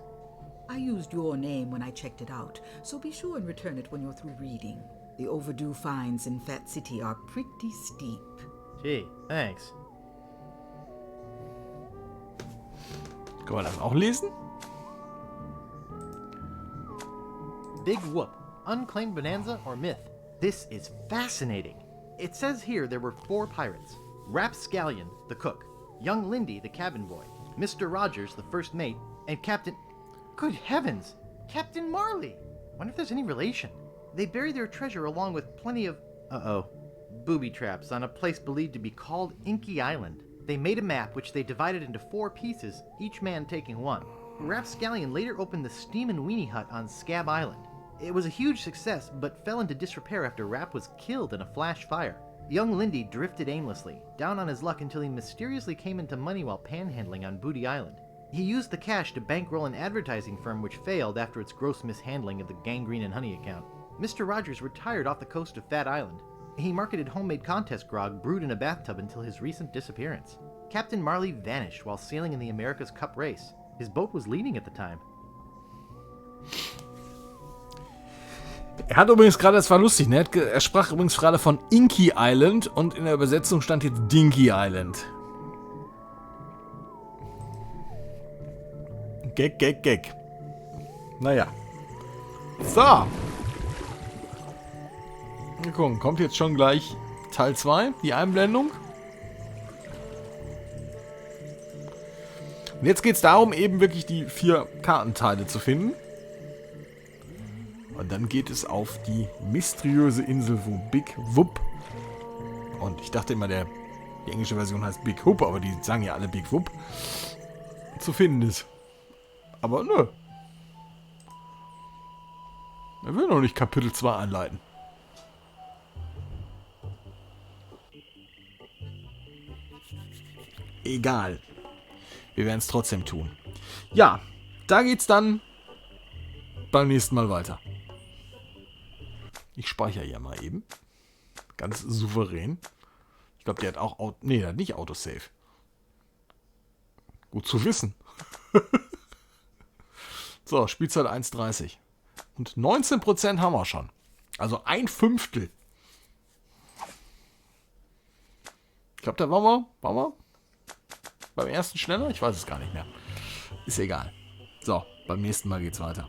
I used your name when I checked it out, so be sure and return it when you're through reading. The overdue fines in Fat City are pretty steep. Gee, thanks. Kann man das auch lesen? Big Whoop, Unclaimed Bonanza or Myth. This is fascinating. It says here there were 4 pirates. Rapscallion, the cook, young Lindy, the cabin boy, Mr. Rogers, the first mate, and Captain... Good heavens! Captain Marley! Wonder if there's any relation. They buried their treasure along with plenty of... booby traps on a place believed to be called Inky Island. They made a map which they divided into 4 pieces, each man taking one. Rapscallion later opened the Steam and Weenie Hut on Scab Island. It was a huge success, but fell into disrepair after Rap was killed in a flash fire. Young Lindy drifted aimlessly, down on his luck until he mysteriously came into money while panhandling on Booty Island. He used the cash to bankroll an advertising firm which failed after its gross mishandling of the Gangrene and Honey account. Mr. Rogers retired off the coast of Fat Island. He marketed homemade contest grog brewed in a bathtub until his recent disappearance. Captain Marley vanished while sailing in the America's Cup race. His boat was leading at the time. Er hat übrigens gerade, das war lustig, ne? Er sprach übrigens gerade von Inky Island und in der Übersetzung stand jetzt Dinky Island. Gag. Naja. So. Wir gucken, kommt jetzt schon gleich Teil 2, die Einblendung. Und jetzt geht es darum, eben wirklich die 4 Kartenteile zu finden. Und dann geht es auf die mysteriöse Insel, wo Big Whoop, und ich dachte immer, die englische Version heißt Big Whoop, aber die sagen ja alle Big Whoop, zu finden ist. Aber nö. Er will noch nicht Kapitel 2 einleiten. Egal. Wir werden es trotzdem tun. Ja, da geht's dann beim nächsten Mal weiter. Ich speichere hier mal eben. Ganz souverän. Ich glaube, der hat auch... Nee, der hat nicht Autosave. Gut zu wissen. So, Spielzeit 1,30. Und 19% haben wir schon. Also 1/5. Ich glaube, da waren wir beim ersten schneller? Ich weiß es gar nicht mehr. Ist egal. So, beim nächsten Mal geht's weiter.